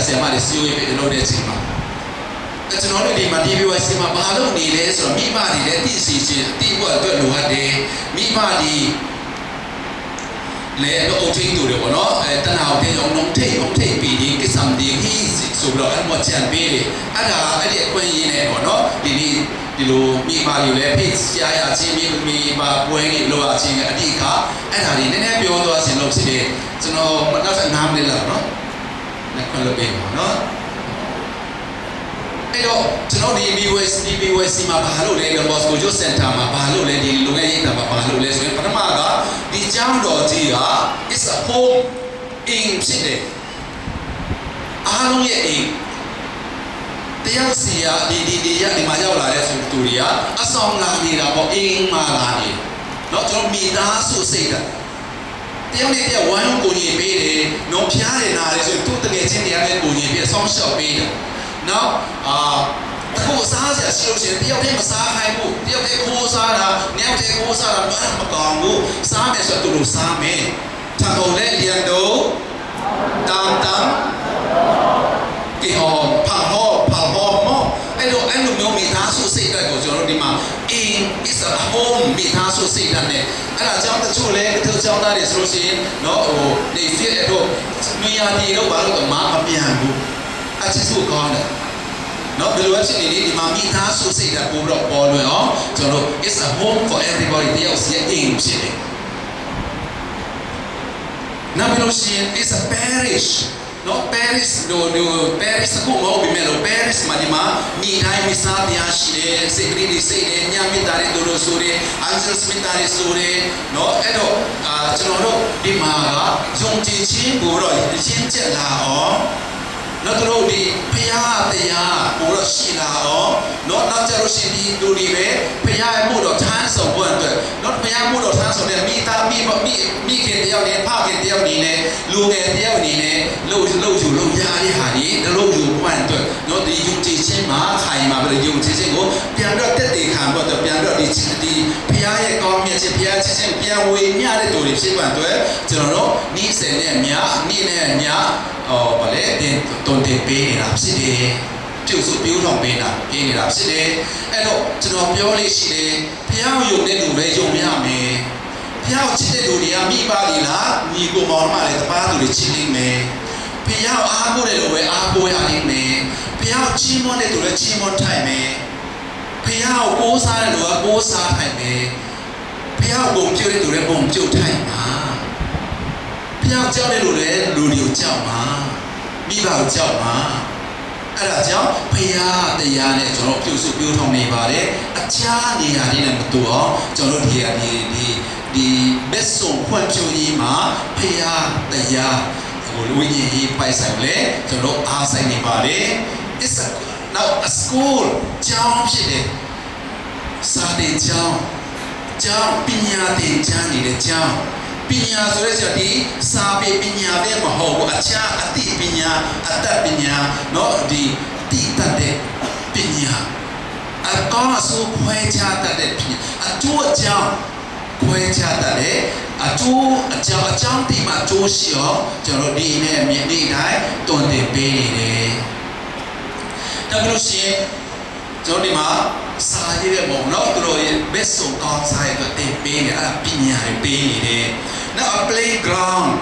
xe mà để siêu về đâu để chỉnh mà cho nó đi mà đi với xe mà bao lâu đi đấy rồi mi ba đi đấy tí gì tí qua tôi lùa đấy mi ba đi lẽ nó ông chính tụ được nó ta nào thì ông thấy bị đi cái sầm đi khi sụp rồi anh một chẳng biết đi anh là cái điện quan gì này của nó điဒီလိုမိဘတွေလည်းဖိတ်ရှားရချင်းမိဘပွဲကြီးလိုရချင်းအတိခါအဲ့ဒါတွေနည်းနည်းပြောသွားခြင်းလို့ဖြစ်တယ်ကျွန်တော်နောက်ဆက်နားမလေးလာနော်လက်ခွင့်လုပ်ပေးပါနော်အဲ့တော့ကျွန်တော်ဒီ BYC မှာဘာလို့လဲ Bosco Youth Center မှာဘာလို့လဲဒီလူငယ်ရေးတာမှာဘာလို့လဲဆိုရင်ပထမကဒီကျောင်းတော်ကြီးက is a home in ဖြစ်တယ်အားလုံးရဲ့အိမ်တရားစီရဒီမှာရောက်လာတဲ့သူတွေကအဆောင်လာနေတာပေါ့အင်းမာလာနေเนาะကျွန်တော်မိသားစုစိတ်ဓာတ်တရားနဲ့တရားဝိုင်းကိုညီပေးတယ်နော်ဖျားတယ်နားတယ်ဆိုရင်သူ့တကယ်ချင်းတရားနဲ့ကိုညီပေးဆောင်းလျှောက်ပေးတယ်နော်အခုစားစရာရှိလို့ရှိရင်တယောက်တည်းမစားခိုင်းဘူးတယောက်တည်းခိုးစားတာညောင်တည်းခိုးစားတာမကောင်းဘူးစားမယ်ဆိုတော့သူတို့စားမယ်ထပ်ကုန်လဲလျံတော့တမ်ကေဟောဖာဟောမောအဲ့လိုမျိုးမိသားစုစိတ်ဓာတ်ကိုကျွန်တော်တို့ဒီမှာ in is a home မိသားစုစိတ်ဓာတ်နဲ့အဲ့ဒါကြောင့်တချို့လဲသူကျောင်းသားတွေဆိုလို့ရှိရင်နော်နေဖြစ်တဲ့တော့နေရာဒီတော့ဘာလို့မပြန်ဘူးအချစ်စုကောင်းတယ်နော်ဘယ်လိုအဖြစ်နေဒီမှာမိသားစုစိတ်ဓာတ်ပို့တော့ပေါ်လွင်အောင်ကျွန်တော်တို့ is a home for everybody တယောက်စီရဲ့ in ဖြစ်တယ်နောက်ပြီးလို့ရှိရင် is a parish no Paris Paris ko mo bimelo Paris madima mi dai mi sa dia shire sekri ni sei ne nya mi tare dolo sore answers mi tare sore no edoကျွန်တော်တို့ဒီမှာကယုံကြည်ခြင်းကိုတော့ရှင်းချက်လာအောင်နောက်တို့ဒီဖရာတရားကိုတော့ရှိလာအောင်နောက်ကြလို့ရှိရင်ဒီလူတွေပဲဖရာရဲ့မှုတော်ထမ်းဆောင်ဖို့အတွက်ဖရာမှုတော်ထမ်းဆောင်တဲ့မိသားမိခင်တယောက်နဲ့ဖခင်တယောက်နေနဲ့လူငယ်တယောက်နေနဲ့လှုပ်ရတဲ့ဟာဒီလှုပ်ယူပွင့်အတွက်ဒီယုံကြည်ခြင်းမှာခိုင်မှာပဲယုံကြည်ခြင်းကိုပြန်တော့တက်တည်ခံဖို့အတွက်ပြန်တော့ဒီဖရာရဲ့ကောင်းမြတ်ခြင်းဖရာချစ်ခြင်းပြန်ဝေမျှတဲ့တူတွေဖြစ်ဖို့အတွက်ကျွန်တော်တို့ဤစင်နဲ့မြဤနဲ့မြဘာလဲတင်ပေးနေတာဖြစ်တယ် ပြုစုပြုထောင်ပေးနေတာဖြစ်တယ်အဲ့တော့ကျွန်တော်ပြောလို့ရှိတယ်ဖះယုံတဲ့လူပဲယုံရမယ်ဖះချစ်တဲ့လူတွေကမိပါလိလားညီကိုမောင်မလည်းတပားသူတွေချစ်နေမယ်ဖះအားကိုးတဲ့လူပဲအားကိုးရနိုင်မယ်ဖះချီးမွမ်းတဲ့လူလည်းချီးမွမ်းထိုင်မယ်ဖះကိုကိုးစားတဲ့လူကကိုးစားထိုင်မယ်ဖះကိုဘုံပြုတ်တဲ့လူလည်းဘုံပြုတ်ထိုင်ပါဖះကြောက်တဲ့လူလည်းလူတွေကိုကြောက်ပါမိဘကိုကြောက်ပါအဲ့ဒါကြောင့်ဖရာတရားနဲ့ကျွန်တော်ပြုစုပြောထောင်နေပါတယ်အခြားနေရာတွေနဲ့မတူအောင်ကျွန်တော်တို့ဒီဘက်ဆုံးဖွင့်ပြရေးမှာဖရာတရားဟိုလူကြီးကြီးပိုက်ဆိုင်လေကျွန်တော်အားဆိုင်နေပါတယ် It's now a school ကျောင်းဖြစ်တယ်စာတင်ကျောင်းပညာသင်ကြားနေတဲ့ကျောင်းပညာဆိုရဲဆိုဒီစာပေပညာပဲမဟုတ်ဘူးအခြားအသိပညာအတတ်ပညာเนาะဒီတိတတ်တဲ့ပညာအကောင်းအဆိုးခွဲခြားတတ်တဲ့ပညာအကျိုးအကြောင်းခွဲခြားတတ်တဲ့အကျိုးအကြောင်းဒီမှာအကျိုးရှိအောင်ကျွန်တော်ဒီနဲ့မြင်နေတိုင်းတွင်တင်ပေးနေတယ်ဒါလို့ရှိရင်ကျွန်တော်ဒီမှာစာရေးတဲ့ပုံတော့သူတို့ရဲ့ best song ကောင်းစားတဲ့တင်ပေးနေအဲ့ဒါပညာတွေပေးနေတယ် Now a playground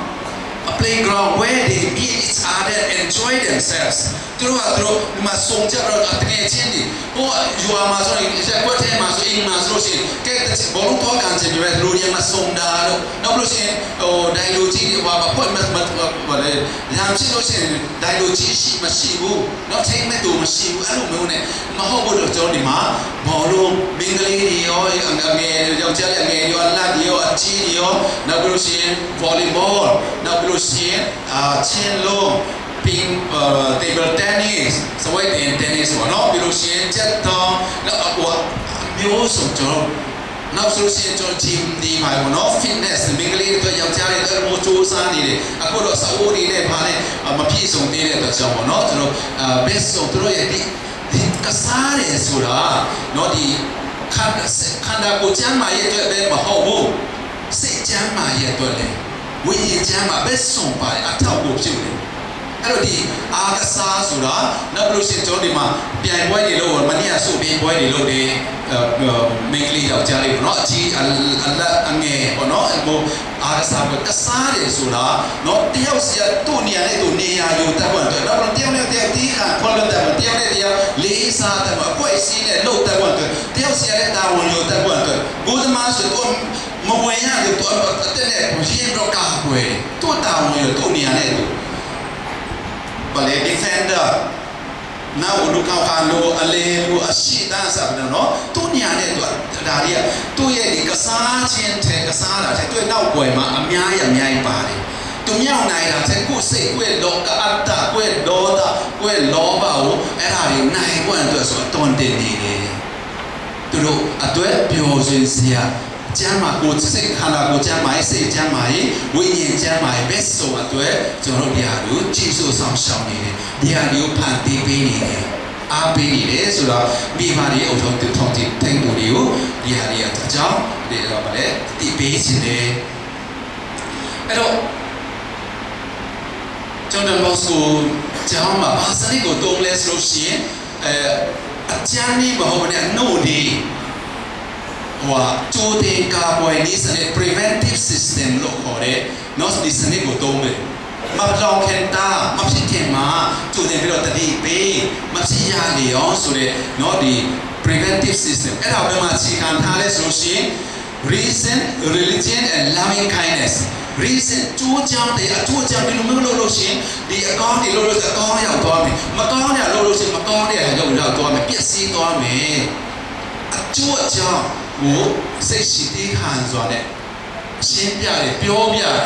where they meet each other and enjoy themselves သူတို့ဒီမှာစုံကြတော့တကယ်ချင်းဒီဟိုယူအမှာဆိုရင်ဆက်ကွက်ထဲမှာဆိုအင်းမှာဆိုရှင်ကဲဘောလုံးတော့ကန်ချင်တယ်လူတွေမှာစုံတာတော့နောက်လို့ရှင်ဟိုဒိုင်လိုကြီးဟိုဘာဖွဲ့ဘာလဲလမ်းရှိလို့ရှင်ဒိုင်လိုကြီးရှိမရှိဘူးနောက်ထိမဲ့တူမရှိဘူးအဲ့လိုမျိုးနဲ့မဟုတ်ဘူးတော့ကျွန်တော်ဒီမှာဘောလုံးမင်္ဂလေးတွေရောငယ်ယောက်ျားလေးငယ်ရောလက်ရောအကြီးရောနောက်လို့ရှင် volleyball နောက်လို့ရှင်ချင်းလုံးtable tennis စဝိုင်းတင် tennis ဘောနော်ပြီးလို့ရှိရင်ချက်တော့နောက်အကွာမျိုးစုံကျွန်တော်နောက်ဆိုရှင်ကျွန်တော် gym ဒီမှာဘောနော် fitness မင်္ဂလေးတွေယောက်ျားတွေတော့မိုးစူးစမ်းနေတယ်အခုတော့စာအုပ်တွေနဲ့ဗာနဲ့မပြည့်စုံသေးတဲ့အတွက်ကြောင့်ဘောနော်ကျွန်တော် best ဆိုတို့ရဲ့ဒီကစားရဲဆိုတာနော်ဒီခန္ဓာကိုယ်ကျမ်းမာရဲ့အတွက်ပဲမဟုတ်ဘူးစိတ်ကျမ်းမာရဲ့အတွက်လည်းဝိညာဉ်ကျမ်းမာ best ဆုံးပါအထောက်ကိုပြုတယ်အဲ့တော့ဒီအာကစားဆိုတာနောက်လို့ရှိရင်ကျွန်တော်ဒီမှာပြိုင်ပွဲတွေလို့မနေ့ကဆိုပြိုင်ပွဲတွေလို့ဒီမိန်းကလေးယောက်ျားလေးပေါ့နော်အကြီးအလက်အငယ်ပေါ့နော်ဟိုအာကစားကစားတယ်ဆိုတာနော်တယောက်စီတို့နေရာနဲ့တို့နေရာယူတတ်ဖို့အတွက်နောက်တယောက်နဲ့တယောက်တီးခါခေါ်လို့တယ်တယောက်နဲ့တယောက်လေးစားတယ်အကွက်စီးနဲ့လှုပ်တတ်ဖို့အတွက်တယောက်စီနဲ့တာဝန်ယူတတ်ဖို့အတွက်ဘုဒ္ဓမာဆိုတော့မဝင်ရလို့တော့အတက်နဲ့ရင်းတော့ကာကွယ်တို့တာဝန်ယူတို့နေရာနဲ့တို့ဘယ် defender နောက်လူကောက်ခံလို့အလေလို့အရှိတန်းစားတယ်နော်သူညာနဲ့သူဒါတွေကသူ့ရဲ့ဒီကစားခြင်းတဲ့ကစားတာတဲ့သူ့နောက်ွယ်မှာအများကြီးပါတယ်သူမြောက်နိုင်တာတဲ့ကိုယ်စိတ်ကိုယ်လောကအတ္တကိုယ်ဒေါသကိုယ်လောဘကိုအဲ့ဒါတွေနိုင်ခွင့်အတွက်ဆိုတော့တွန်းတင်နေတယ်သူတို့အတွက်ပျော်ရွှင်စရာကျမ်းမာကိုစိတ်ခန္ဓာကိုကျမ်းမာရေးစိတ်ကျမ်းမာရေးဝိညာဉ်ကျမ်းမာရေးဘက်ဆိုအတွက်ကျွန်တော်တို့ဒီဟာကိုကြည့်ဆိုဆောင်ရှောင်နေတယ်ဒီဟာကိုဖန်တီးပေးနေတယ်အားပေးနေတယ်ဆိုတော့မိဘတွေအုပ်ထုံးထောင်တည်ထိုင်သူတွေကိုဒီဟာတွေအကြောင်းဒီတော့ဗလဲတီးပေးနေတယ်အဲ့တော့ကျွန်တော်တို့ဆိုကျောင်းမှာဘာစနစ်ကိုတုံးလဲဆိုလို့ရှိရင်အကျမ်းကြီးမဟုတ်ဘူးနဲ့နှုတ်ဒီဟိုကျိုးတင်ကာကွယ်နည်းစနစ် preventive system လို့ခေါ်တယ်နော်ဒီစနစ်ကိုသုံးမယ်မလောင်ခင်တာမဖြစ်ခင်မှာကျိုးတင်ပြီးတော့တတိပေးမဖြစ်ရလေအောင်ဆိုတဲ့နော်ဒီ preventive system အဲ့ဒါဘယ်မှာခြေခံထားလဲဆိုလို့ရှိရင် reason religion and loving kindness reason ကျိုးကြောင်းတဲ့အကျိုးကြောင့်ဒီလိုမျိုးလို့ရှိရင်ဒီအကောင်းတွေလို့အကောင်းရောက်သွားမယ်မကောင်းတဲ့လို့ရှိရင်မကောင်းတဲ့ရောက်သွားမယ်ပျက်စီးသွားမယ်အကျိုးအကြောင်းကိုစိတ်ရှိသေးခံစွာနဲ့ရှင်းပြတယ်ပြောပြတယ်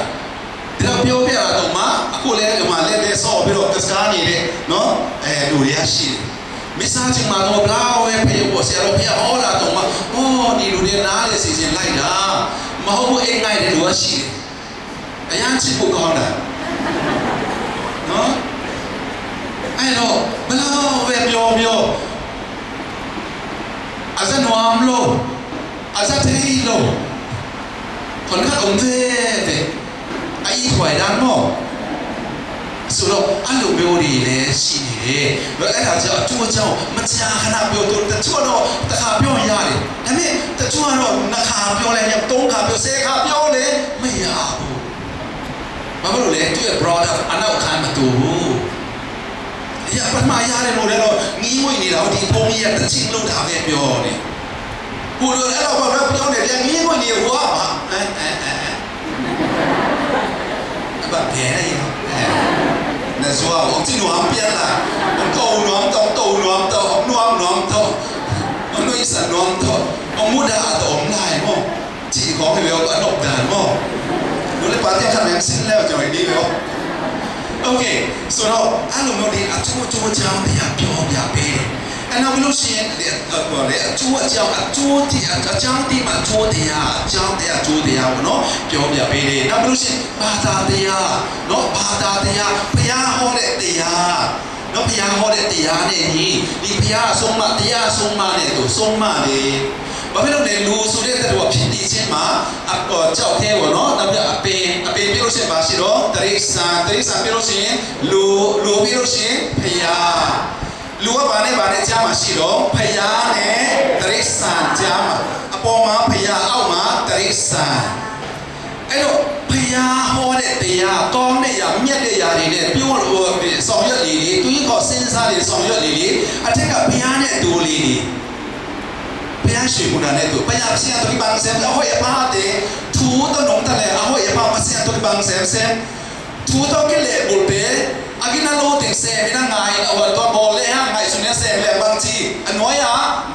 ဒါပြောပြတော့မှအခုလည်းဒီမှာလက်ဆော့ပြီးတော့ကစားနေတဲ့နော်လူတွေရရှိတယ်မစ္စာချင်မှာတော့ဘလာဝဲဖေးပေါ်ဆရာတော်ဖေးဟောလာတော့မှဒီလူတွေနားလေစီစဉ်လိုက်တာမဟုတ်ဘူးအိမ်နိုင်တဲ့လူကရှိတယ်အရန်ချစ်ဖို့ကောင်းတာနော်အဲ့တော့ဘလာဝဲပြောအစနဝမ်လို့အစတေးလို့คนข้าองค์เทพไอ้ถอยด้านนอกဆိုတော့အဲ့လိုမျိုးတွေလည်းရှိနေ တယ်။အဲ့ဒါကြောင့်အကျိုးအကြောင်းမကြာခဏပြောတော့တချို့တော့တစ်ခါပြောရတယ်။ဒါပေမဲ့တချို့ကတော့နှစ်ခါပြောလဲ၃ခါပြော10ခါပြောလဲမရဘူး။ဘာလို့လဲသူရဲ့ brother အနောက်ခံမတူဘူး။ရပါမရတယ်လို့လည်းတော့ငီးငွေ့နေတာဒီဘုံကြီးကတချင်းလုံးတာပဲပြောနေ။ဟိုလိုအဲ့တော့ဘာပြောနေလဲငီးငွေ့နေဟိုကဘာဘာ别人呀，那说我这暖变了，我高暖到高暖到暖暖到，我内神暖到，我木打到我来么，自己讲ให้เบลก็นกด่าน么，ดูเลยปาร์ตี้ขันแรงสิ้นแล้วจะไม่ดีเบลโอเคส่วนเราอารมณ์เราดีอ่ะจู่เจ้าไม่อยากยอมอยากเป็นอันนั้นไม่รู้เชียนเดี๋ยวบอกเลยจู่เจ้าจู่ที่เจ้าที่มาจู่ที่เจ้าที่จู่ที่เนาะยอมอยากเป็นนั่นไม่รู้เชียนบาตาที่เนาะบาตาที่พยาโหดที่เนาะพยาโหดที่เนี่ยนี่พยาส่งมาที่ส่งมาเนี่ยตัวส่งมาเลยဘာဖြစ်လို့လဲလူဆိုတဲ့တဲ့တော့ဖြစ်တည်ခြင်းမှာကြောက်သေးဘောနော်နောက်ပြအပင်ပြလို့ရှိရင်ပါရှိတော့တရိษံပြလို့ရှိရင်လူပြလို့ရှိရင်ဖယားလူကဘာနဲ့ကြားမှာရှိတော့ဖယားနဲ့တရိษံကြားမှာအပေါ်မှာဖယားအောက်မှာတရိษံအဲ့တော့ဖယားဟောတဲ့တရားကောင်းတဲ့ຢာမြတ်တဲ့ຢာတွေနဲ့ပြောလို့ဆောင်ရွက်လေလေသူကြီးကစဉ်းစားလေဆောင်ရွက်လေလေအထက်ကဖယားနဲ့တူလေဘုရားရှိခိုးတာနဲ့သူဘုရားဆရာတို့ဘန်းဆမ်အဟောရပါတဲ့သူတို့နုံတလေအဟောရပါမဆရာတို့ဘန်းဆမ်သူတို့ကလေဘူပေအကိနာလို့တင်ဆေမနာငိုင်းအဝတ်တော့ဘောလေဟာငိုင်းဆုနေဆေလေဘန်းချီအနွားရ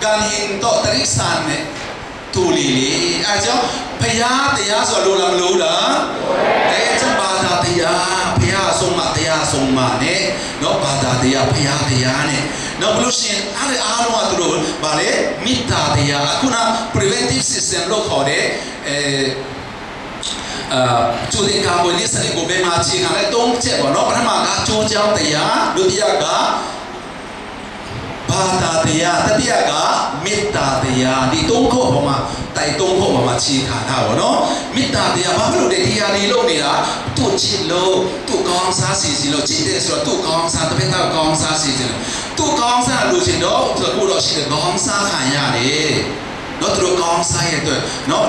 ဂန်ဟင်တော့တရိစံနဲ့တူလီလေအဲကြောင့်ဘုရားတရားဆိုလို့လားမလို့လားအဲကြောင့်ဘာသာတရားဘုရားဆုံးမတရားဆုံးမနဲ့တော့ဘာသာတရားဘုရားတရားနဲ့နောက်ဘလို့ရှင်အားလုံးကသူတို့ဗာလေမေတ္တာတရားအခုန preventive system လို့ခေါ်တဲ့ကျိုးတင်ကာကွယ်ရေးစနစ်ကိုဘယ်မှာအခြေခံလဲ၃ချက်ပေါ့နော်ပထမကကျိုးကြောင်းတရားဒုတိယကဘာသာတရားတတိယကမေတ္တာတရားဒီ၃ခုပေါ်မှာတိုင်၃ခုပေါ်မှာခြေခံတာပေါ့နော်မေတ္တာတရားဘာလို့လဲတရားလေးလုပ်နေတာသူ့ချစ်လို့သူ့ကောင်းစားစီစီလို့ချစ်တယ်ဆိုတော့သူ့ကောင်းစားတစ်ဖက်သားကောင်းစားစီစီသူ့ကောင်းစားလို့ရှင်တော့သူကိုတော့ရှိတယ်ကောင်းစားခံရတယ်နော်သူတို့ကောင်းစားရဲ့အတွက်နော်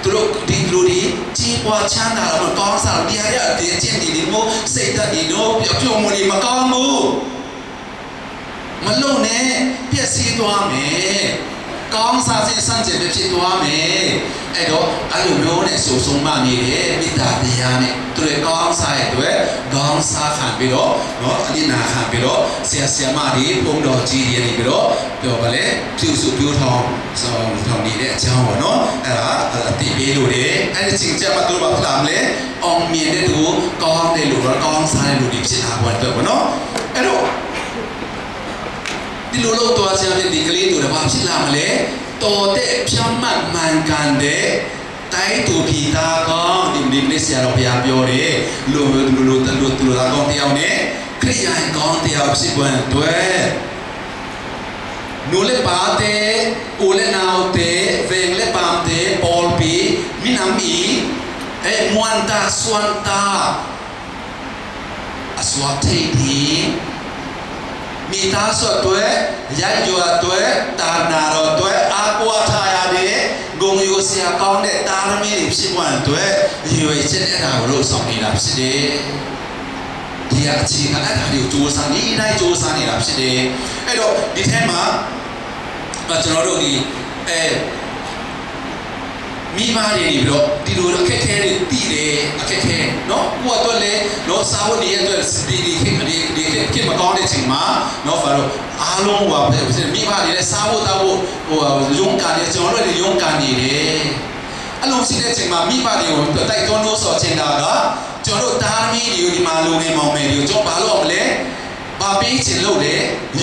သူတို့ဒီလူတွေကြီးပွားချမ်းသာတော့ကောင်းစားလို့ဒီဟာရတဲ့အချင်းဒီမို့စိတ်ဓာတ်ဒီတော့ပြုံးမလို့မကောင်းဘူးမလုံနဲ့ပြည့်စည်သွားမယ်ကောင်းစားခြင်းစံကျင်ဖြစ်သွားမယ်အဲ့တော့အဲ့လိုမျိုးနဲ့စုံစုံမနေတယ်မေတ္တာတရားနဲ့သူတွေကောင်းစားရဲ့အတွက်ကောင်းစားခံပြီးတော့နော်အနိနာခံပြီးတော့ဆရာမတွေဘုံတော်ကြီးတွေနေပြီးတော့ပြောပါလေပြုစုပြောထောင်ဆောင်နေတဲ့အကြောင်းပေါ့နော်အဲ့ဒါတည်ပြီးလို့တယ်အဲ့ဒီချိန်ကျမှတို့ဘာဖြစ်လာမလဲအောင်မြင်တဲ့သူကောင်းတဲ့လူကောင်းစားတဲ့လူတွေဖြစ်လာဖို့အတွက်ပေါ့နော်အဲ့တော့ဒီလိုလို့သွားကြတဲ့ဒီကလေးတို့ကဘာဖြစ်လာမလဲတော်တဲ့ဖြမ်းမှတ်မှန်ကန်တဲ့တိုင်းသူပြည်သားကောင်းဒီနေ့ဆရာတော်ဘုရားပြောတယ်လူသားကောင်းတယောက်နဲ့ခရိယာန်ကောင်းတယောက်ဖြစ်ပွင့်တွေ့နူလေပါတဲ့ဦးလေနောက်တဲ့ဝေလေပမ်တဲ့ပေါ်ပီမိနမီမွန်တာဆွမ်တာအစွာထေဒီမိသားစုအတွက်ရိုက်ရွာအတွက်တာနာတော်အတွက်အားကိုးထားရတဲ့ဂုဏ်ယူစရာကောင်းတဲ့တာရမီတွေဖြစ်ပေါ်အတွက်ရွေချက်အဲ့ဒါကိုလို့ဆောင်နေတာဖြစ်တယ်။ဒီအချင်းကအဲ့ဒါကိုစူးစမ်းနေတိုင်းစူးစမ်းနေတာဖြစ်တယ်။အဲ့တော့ဒီထဲမှာကျွန်တော်တို့ဒီမိဘတွေပြီးတော့ဒီလိုအခက်အခဲတွေတည်တယ်အခက်အခဲเนาะကိုယ့်အတွက်လည်းเนาะစာဝတ်နေရအတွက်ဒီခေတ်မကောင်းတဲ့ချိန်မှာเนาะဘာလို့အားလုံးဟိုမိဘတွေလည်းစာဝတ်တော့ဟိုရုံးကန်နေကျွန်တော်တို့လည်းရုံးကန်နေတယ်အဲ့လိုရှိတဲ့ချိန်မှာမိဘတွေကိုတိုက်တွန်းလို့ဆိုချင်တာကကျွန်တော်တို့တာမီးတွေကိုဒီမှာလုံနေမောင်မယ်တွေကိုကျွန်တော်ဘာလို့မလဲဘာပေးချင်လို့လဲ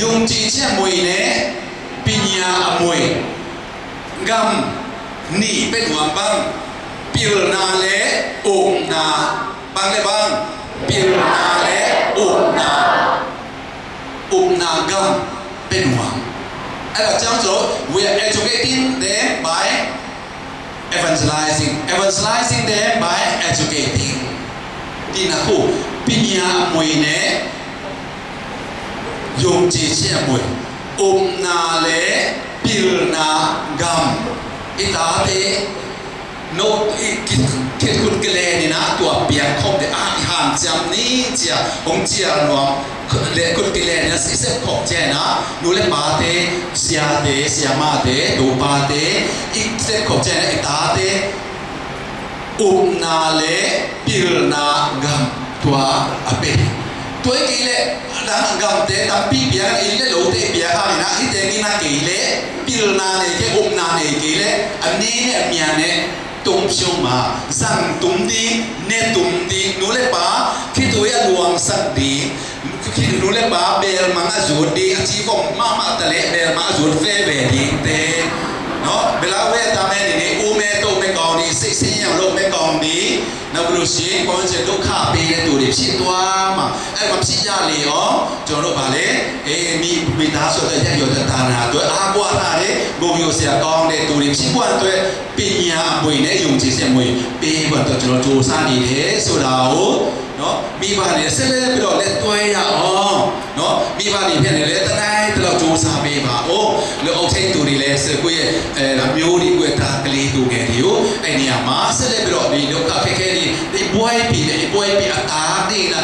ယုံကြည်ချက်မွေနဲ့ပညာအမွေဂမ်นี่เป็นหัวบังปิลนาและองนาบังเลยบังปิลนาและองนากัมเป็นหัวไอ้เราจำโจ we are educating them by evangelizing them by educating ဒီနောက်ပညာမွေနဲ့ ယုံကြည်ခြင်းအမွေနာလေပိလနာဂမ်ဣတာတေနိုကိကုတ်ကလေးနီနာตัวเปียกคบde han jam ni chia ong chia no le kut ki le na si se khop che na nu le pa te sia ma te do pa te ik se khop che na ta te na le pil na gam tua ape toi ki le da gam te ta pi bia i le lo te bia ha na i te ki na ki le pil na le ke na ne ki le ani ne amya ne tung siêu mà rằng tung đi nên tung đi nô lệ bá khi tôi ăn uống sạch đi khi nô lệ bá bèl mà ngã ruột đi chỉ vòng mà ta lệ bèl mà ruột về đi thế nó bèl áo về ta mẹ đi u mẹ tô mẹ con đi xí nhau lô mẹ con đi nó bự xí con sẽ lúc khá bê tụ điệp xí toa mà ai còn xí ra lì ó cho nó bà lệ mi ta số thời gian rồi ta là tôi á qua ta đấy gồm nhiều xe con để tụ điệp xí quan tôi pin nhà mùi này dùng chỉ xem mùi pin vẫn tự cho chú sa đi thế số đầu nó mi bà này sẽ lên bây giờ lên tôi à nó mi bà này hiện lên tới đây từ đầu chú sa bê mà ô lúc ông thấy tụ đi lên sẽ quay làm miêu đi quay ta cái lý tụ nghe thiếu anh nhà má sẽ lên bây giờ đi lúc cà phê cái đi đi buổi bị ta đi là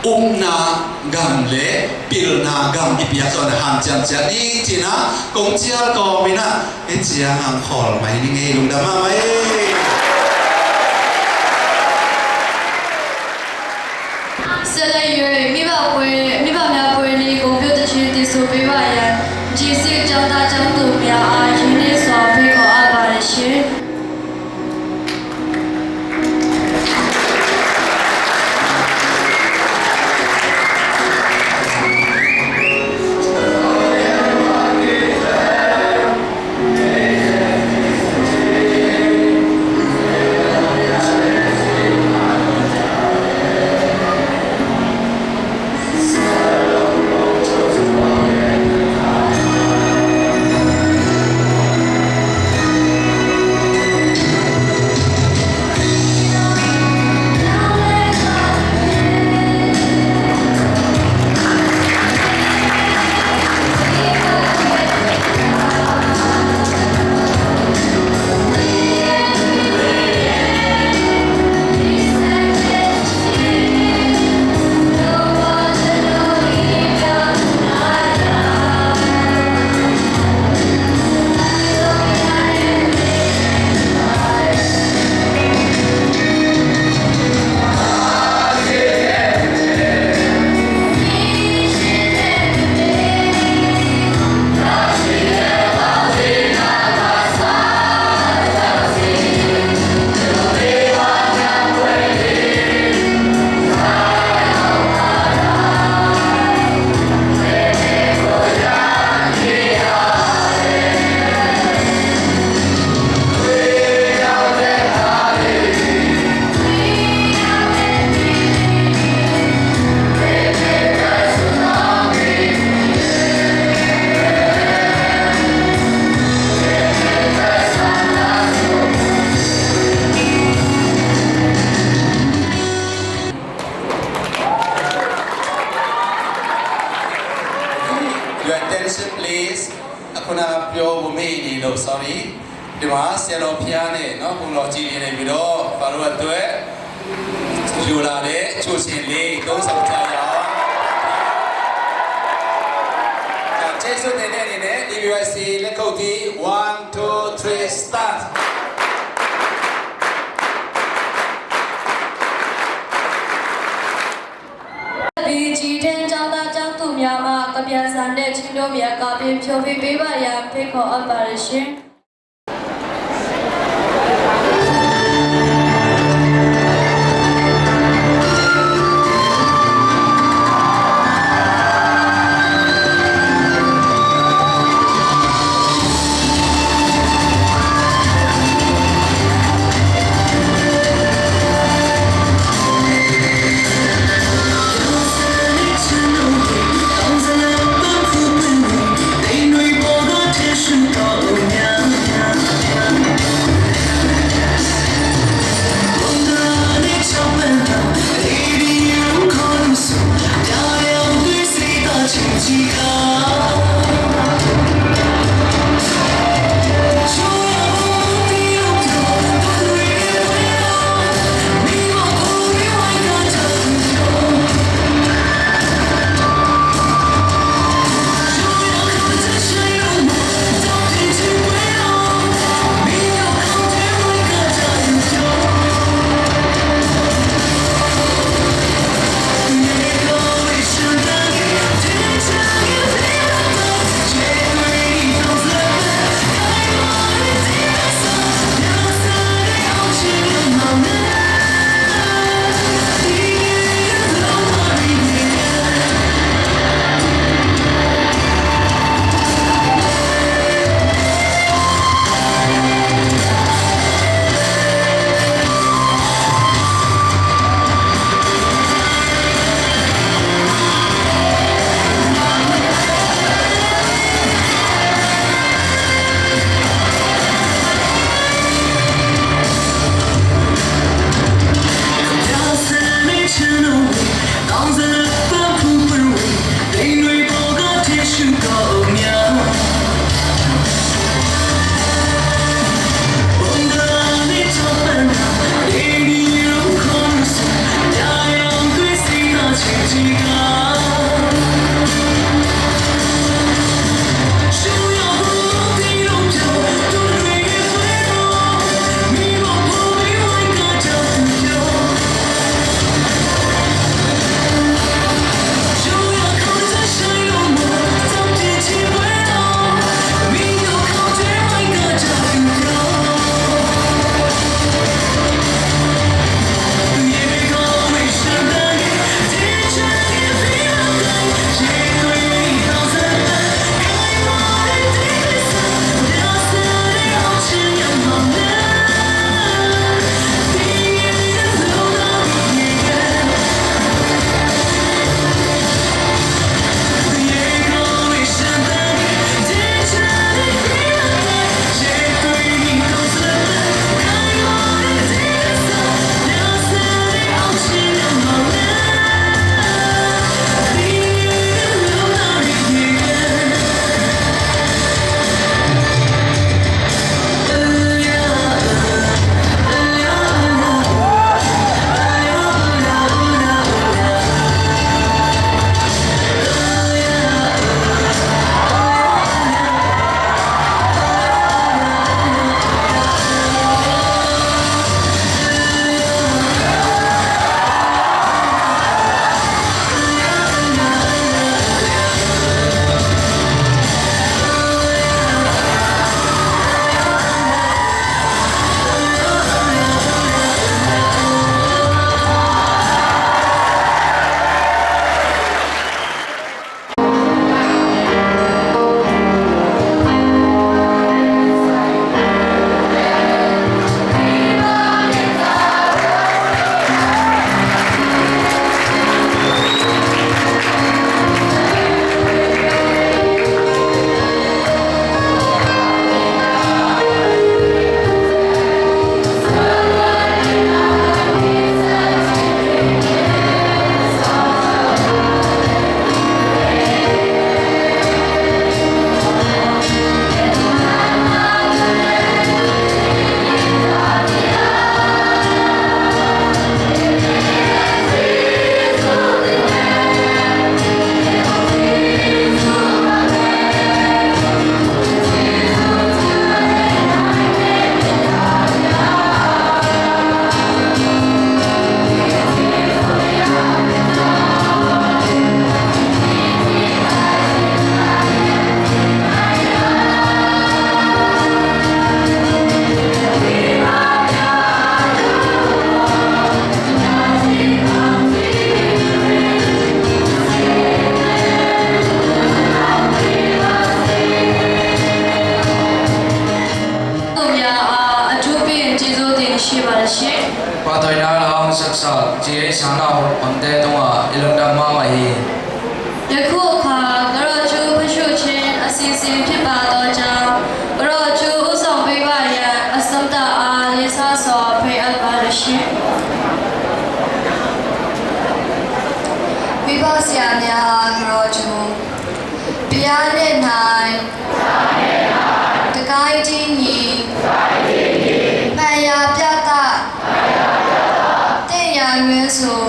na gam le pil na gam ipia so na han chan cha ni china kong chia ko mina e chia hang khol mai ni nge lung da ma mai Sele yue mi ba mya pwe ni kong pyo de chi ti so pe ba ya ji se chang da chang tu mya a yin ne so phe ko a ba le shin Your attention please အခုနပြောဖို့မေ့နေလို့ sorry ဒီမှာဆရာတော်ဖျားနဲ့เนาะဘုံတော်ကြည်နေပြီးတော့ဘာလို့အတွက်ယူလာတဲ့ချိုးစင်လေး30ချရအောင်ကျေးဇူးတင်တဲ့အနေနဲ့ DBYC လက်ခုပ်တီး1 2 3 start Ji Ten Chang Da Chang Tu Mya Ma Ka Pyan San De Chin Do Mya Ka Phin Phyo Phi Pe Ba Ya Phe Kho Ap Ba Le Shin They know you all got tension, oh yeah. ရှိပါတယ်ရှင် ပါတော်ရအောင်ဆက်ဆက်ကျေးဆန္ဒဘုံတဲ့တော့အလုံးတမပါဟေ ယခုအခါကရောကျိုးဖရှုချင်းအစီအစဉ်ဖြစ်ပါတော့ကြောင်းကရောကျိုးဥဆောင်ပေးပါရန်အစမတအားလေးစားစွာဖိတ်အပ်ပါတယ်ရှင်မိဘဆရာများကရောကျိုးဘုရားနဲ့နိုင်တကိုင်းကြီးညီမှန်ရာပြတာတဲ့ရာရွေးဆို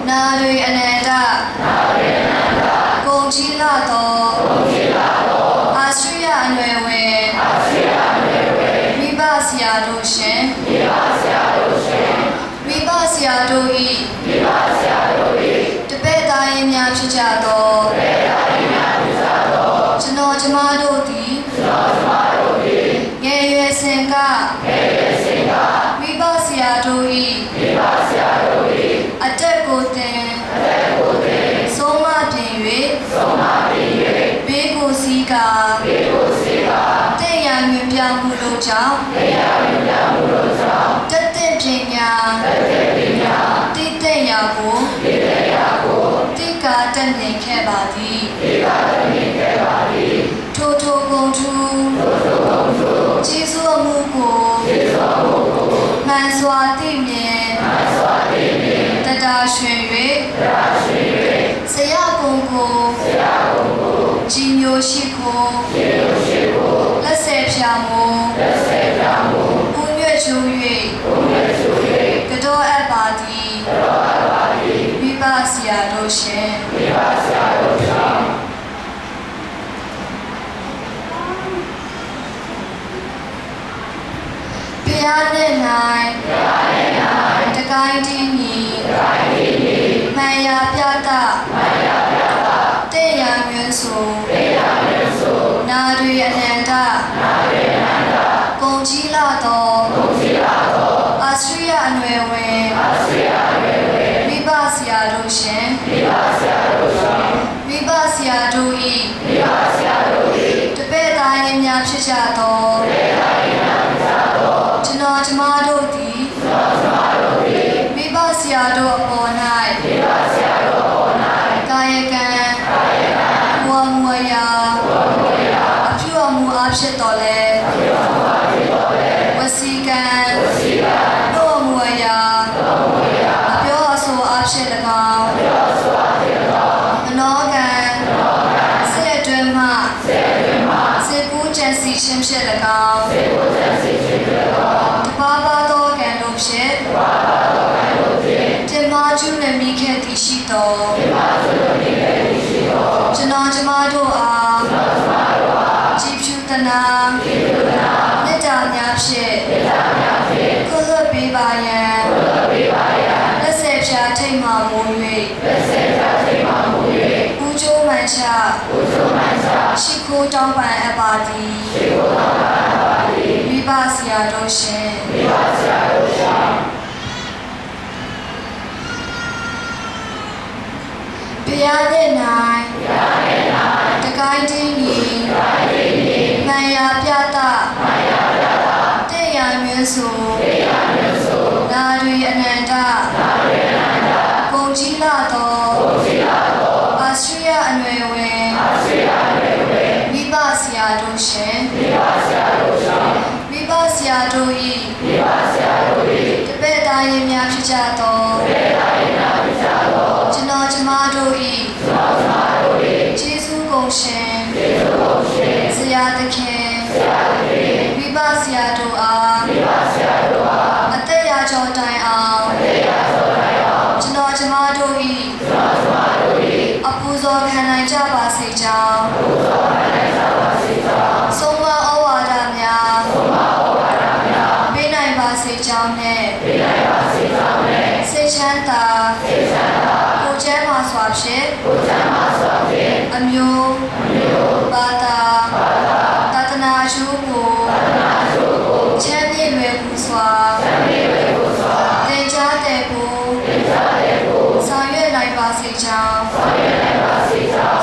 နာတွေအနန္တကုန်ကြီးလာတော့အာရှရအနွယ်ဝင်မိဘဆရာတို့ရှင်မိဘဆရာတို့ဤတပည့်သားရင်များဖြစ်ကြသောကျွန်တော်ကျမတို့သည်ငယ်ရွယ်စဉ်ကမိဘဆရာတို့ဤအတက်ကိုတင်ဆုံးမပြင်၍ဘေးကိုစီးကတဲ့ရန်မြင်ပြမှုတို့ကြောင့်တက်တဲ့ပညာတိတဲ့ရာကိုတိကာတက်နေခဲ့ပါသည်ထိုထိုကုန်ထူကျေးဇူးအမှုကိုမှန်စွာသိမြင်တတာရွှင်၍ဆရာပုံကိုကြည်ညိုရှိခိုလက်ဆယ်ဖြာမို့ဦးရွက်ချိုး၍ကတော့အပ်ပါသည်မိဘဆရာတို့ရှင်ဘုရားနဲ့နိုင်တကိုင်းတီးညီမှန်ရာပြတာတဲ့ရာရွေးဆိုနာတွေအနန္တကုန်ကြီးလာတော့အာရှရအနွယ်ဝင်မိဘဆရာတို့ရှင်မိဘဆရာတို့ဤတပည့်သားရင်များဖြစ်ကြသောကျွန်တော်ကျမတို့သည်မိဘဆရာတို့အပေါ်၌ကာယကံဝါမွေယာအပြုအမူအားဖြင့်တော်လဲဝစီကံတို့မွေယာအပြောအဆိုအားဖြင့်၎င်းမနောကံစေအတွင်းမှစေကူးကြံစီခြင်းဖြင့်၎င်းတပါးပါသောကံတို့ဖြင့်တင်မာကျူးနှမိခဲ့သည်ရှိသောကျွန်တော်ကျမတို့အားကြည်ဖြူတနာမေတ္တာများဖြင့်ကိုယ်လွတ်ပေးပါရန်လက်ဆယ်ဖြာထိတ်မှမူ၍ဦးကျိုးမှန်ချရှိခိုးတောင်းပန်အပ်ပါသည်မိဘဆရာတို့ရှင်ဘုရားနဲ့နိုင်တကိုင်းတင်းညီမှန်ရာပြတာတဲ့ရာရွေးဆိုနာတွေအနန္တကုန်ကြီးလာတော့အာရှရအနွယ်ဝင်မိဘဆရာတို့ရှင်မိဘဆရာတို့ဤတပည့်သားရင်များဖြစ်ကြသောကျွန်တော်ကျမတို့ဤကျေးဇူးကုန်ရှင်ဆရာသခင်မိဘဆရာတို့အားအသက်ရာကျော်တိုင်အောင်ကျွန်တော်ကျမတို့ဤအပူဇော်ခံနိုင်ကြပါစေကြောင်းဆုံးမဩဝါဒများပေးနိုင်ပါစေကြောင်းနဲ့စိတ်ချမ်းသာကိုယ်ကျမ်းမာစွာဖြင့်အမျိုးဘာသာသာသနာရှုကိုချမ်းမြေ့လွယ်ကူစွာသင်ကြားတဲ့ကိုဆောင်ရွက်နိုင်ပါစေကြောင်း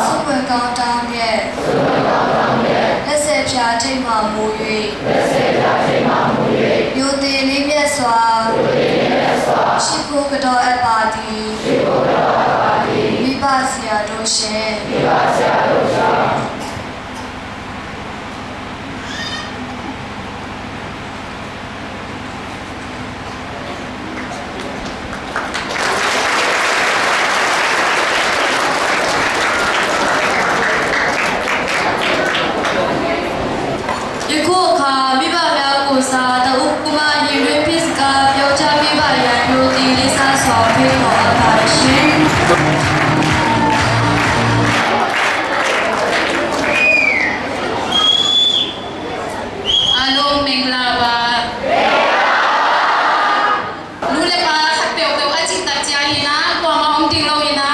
ဆုပွင့်ကောင်းတောင်းတဲ့လက်ဆက်ဖြာထိတ်မှမူ၍မျိုး သေးလေးမြတ်စွာရှိခိုးကြောအပ်ပါသည်မိဘဆရာတို့ရှင် ယခုအခါမိဘများကိုစားတအုပ်ကုမရင်တွင်ဖြစ်စကားပြောချမိပါရန်မျိုးသည်လေးစားစွာဖိတ်ခေါ်အပ်ပါရှင်အားလုံးမင်္ဂလာပါလူလည်းပါဟပ်ပြောပြောအချစ်တကြရင်နာကွာမအောင်တင်လို့ရင်နာ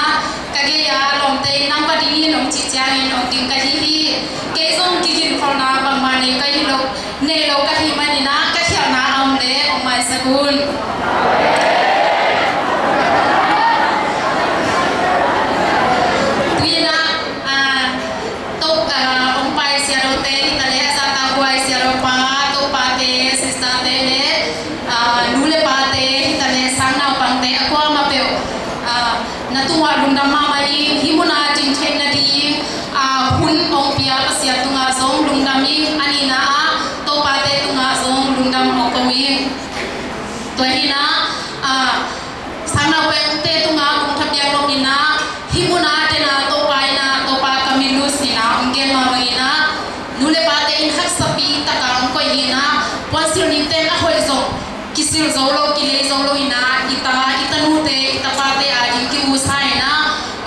ကကြေးရလုံးတဲ့နံပါတ်ဒီလုံးချစ်ကြရင်အောင်တင်ကကြီးကေဆုံးကြည့်ကြည့်ခေါ်နာဘာမနေကကြီးလို့နေလို့ကကြီးမနေနာကချာနာအောင်လေအမိုင်စကုလ်ဒီနာတော့အောင်ပိုင်စရတော့တဲ့တလေစာတာဝိုင်စရတော့ပါတော့ပါတဲ့စစ်စာတဲ့လူလည်းပါတဲ့တလေစာနောက်ပန်းတဲ့အကွာမပြောနတူဝလုံဒမမလီဟီမနာချင်းချင်းနဒီhun ong pia pasia tunga zong lungdami anina to pate tunga zong lungdam okowi to hina sana we te tunga kung thabya romina himuna tena to paina to pa kamilu sina onggen mawina nule pate in hak sapi takang ko hina wasil ni ten a hoi zong kisil zolo kile zolo hina itanu te itapate aji ki usaina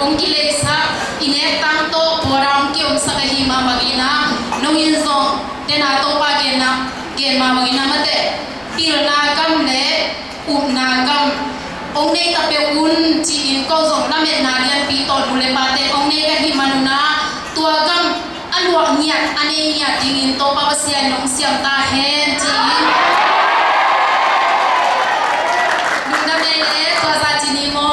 ongkile sa ine tang to porang ki on sa kahi ma magina no yin zong tena to pa gen ma magina mate pil na gam le up na gam ong ne ta pe un chi in ko zong na me na lian pi to dule pa te ong ne kahi manuna tua gam alwa ngiat ane ngiat ding in to pa pasia nong siam ta hen chi dum da me le to sa chi ni mo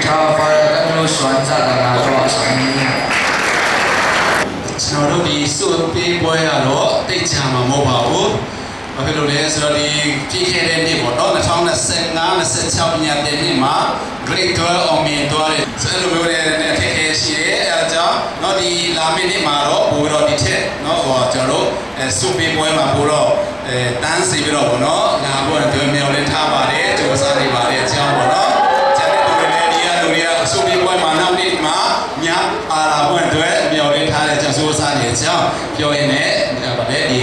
ထာဖာရကမလို့စွမ်းကြတာတော့ဆိုင်နေ ကျွန်တော်တို့ဒီစုပေးပွဲရတော့တိတ်ချမှာမဟုတ်ပါဘူးဘာဖြစ်လို့လဲဆိုတော့ဒီပြည်ခဲ့တဲ့နေ့ပေါ့နော်2025-26ညတဲ့နေ့မှာ Grade 12 အောင်မြင်သွားတယ်ဆိုလိုမျိုးတဲ့အခက်အခဲရှိတယ်အဲဒါကြောင့်တော့ဒီလာမယ့်နေ့မှာတော့ပို့တော့ဒီထက်နော်ဟောကျွန်တော်တို့စုပေးပွဲမှာပို့တော့တန်းစီပြီးတော့ပေါ့နော်လာဖို့အတွက်မျှော်လင့်ထားပါတယ်ကြိုးစားနေပါတယ်အကြောင်းပေါ့နော်ကျန်တဲ့လူတွေလည်းဒီကလူတွေကစုပေးပွဲမှာနောက်နေ့မှာညအာလာဖို့အတွက်မျှော်လင့်ထားတဲ့ကြိုးစားနေတဲ့အကြောင်းပြောရင်းနဲ့ဗါလေဒီ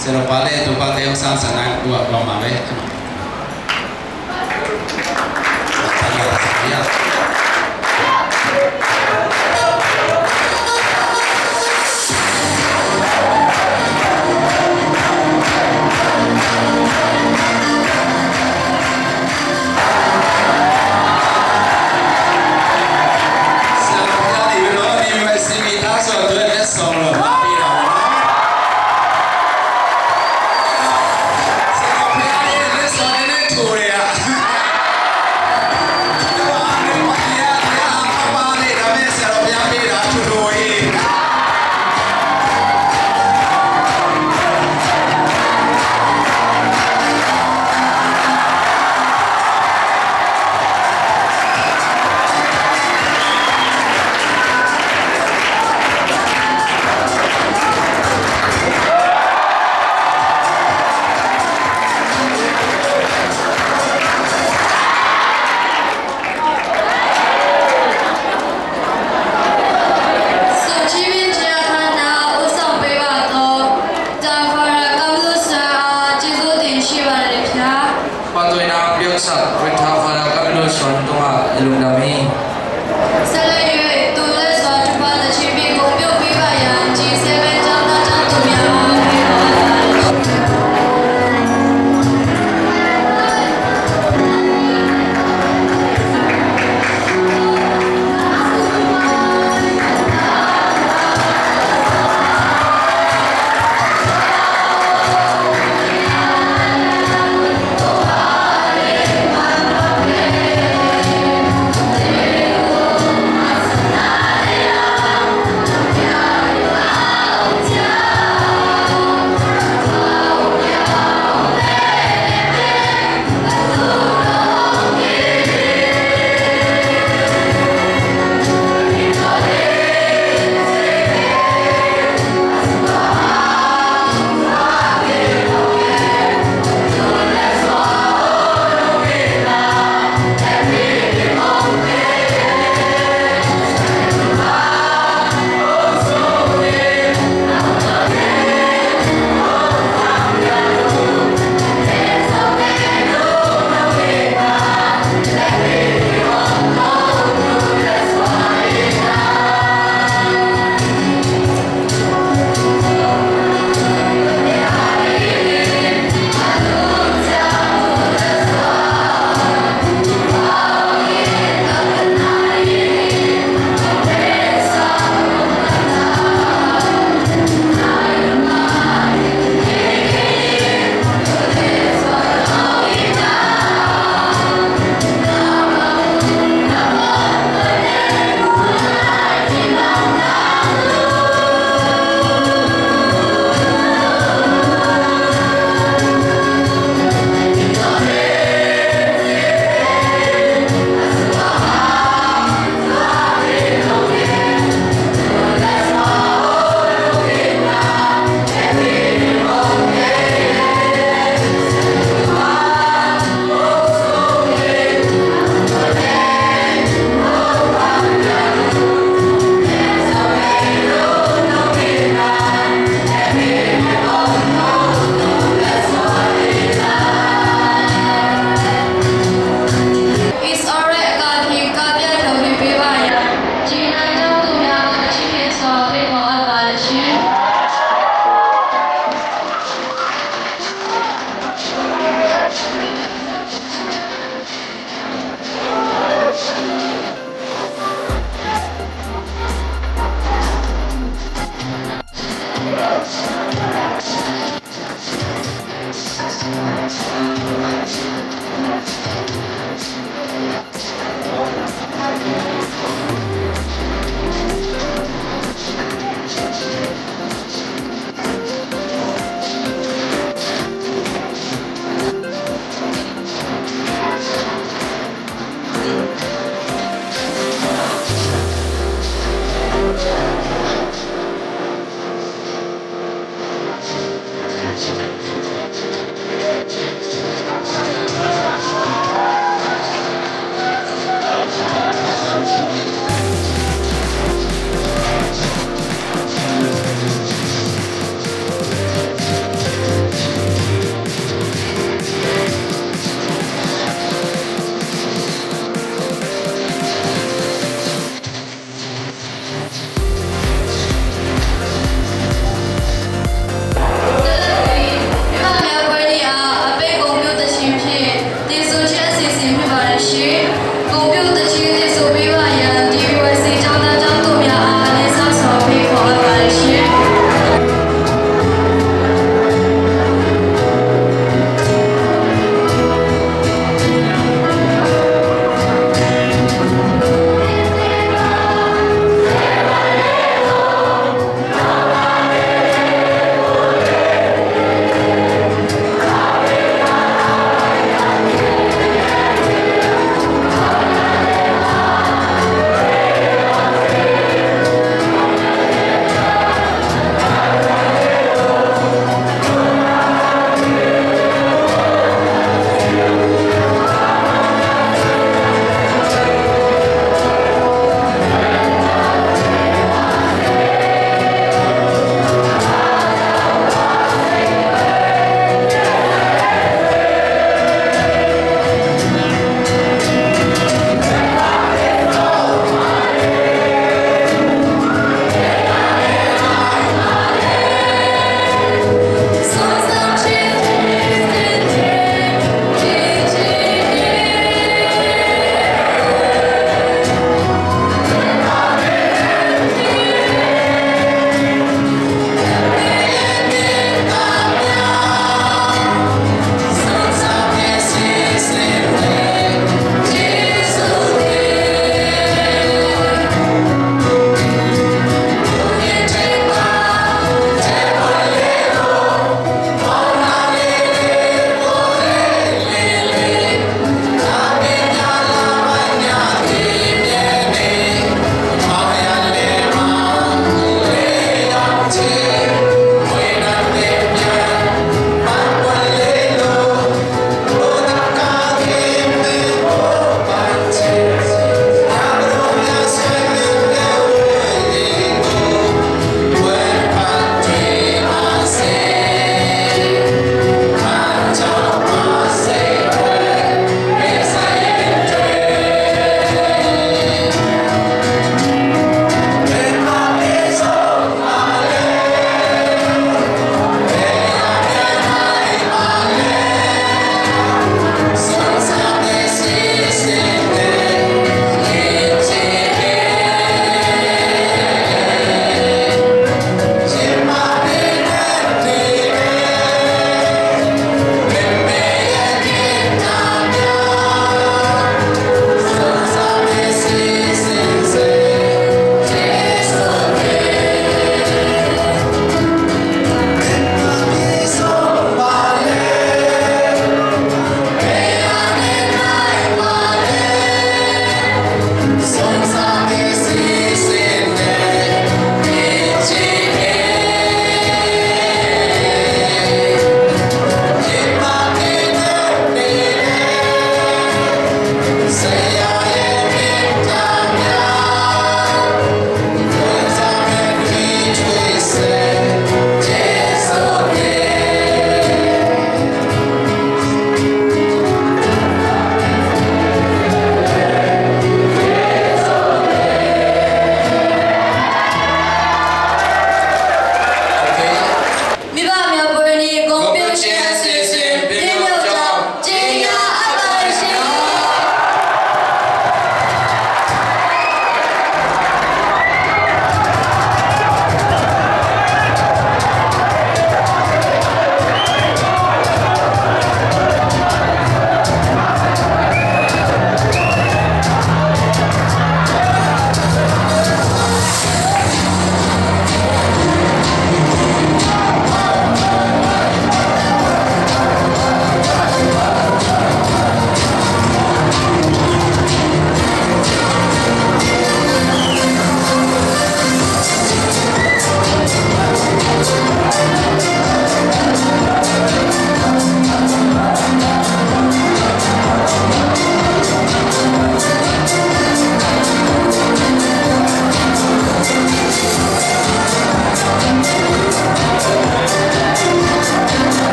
Sero pale tu pate yang sang sanang dua belum male. Amen.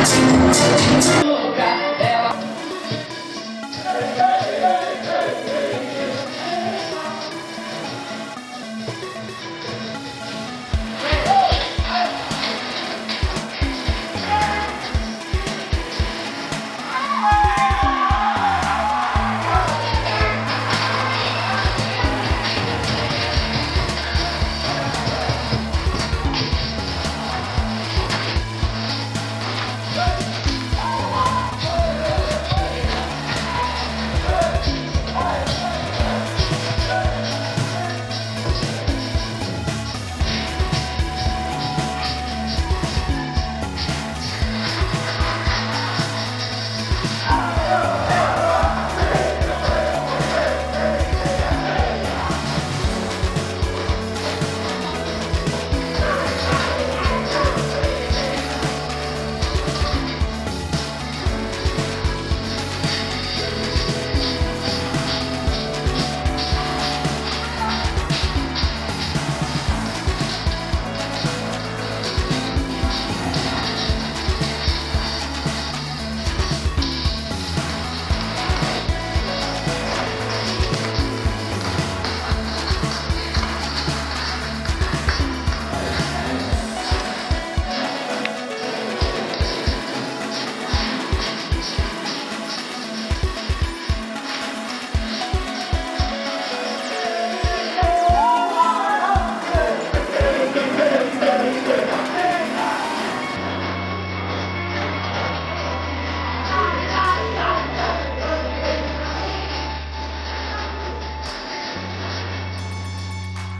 တို့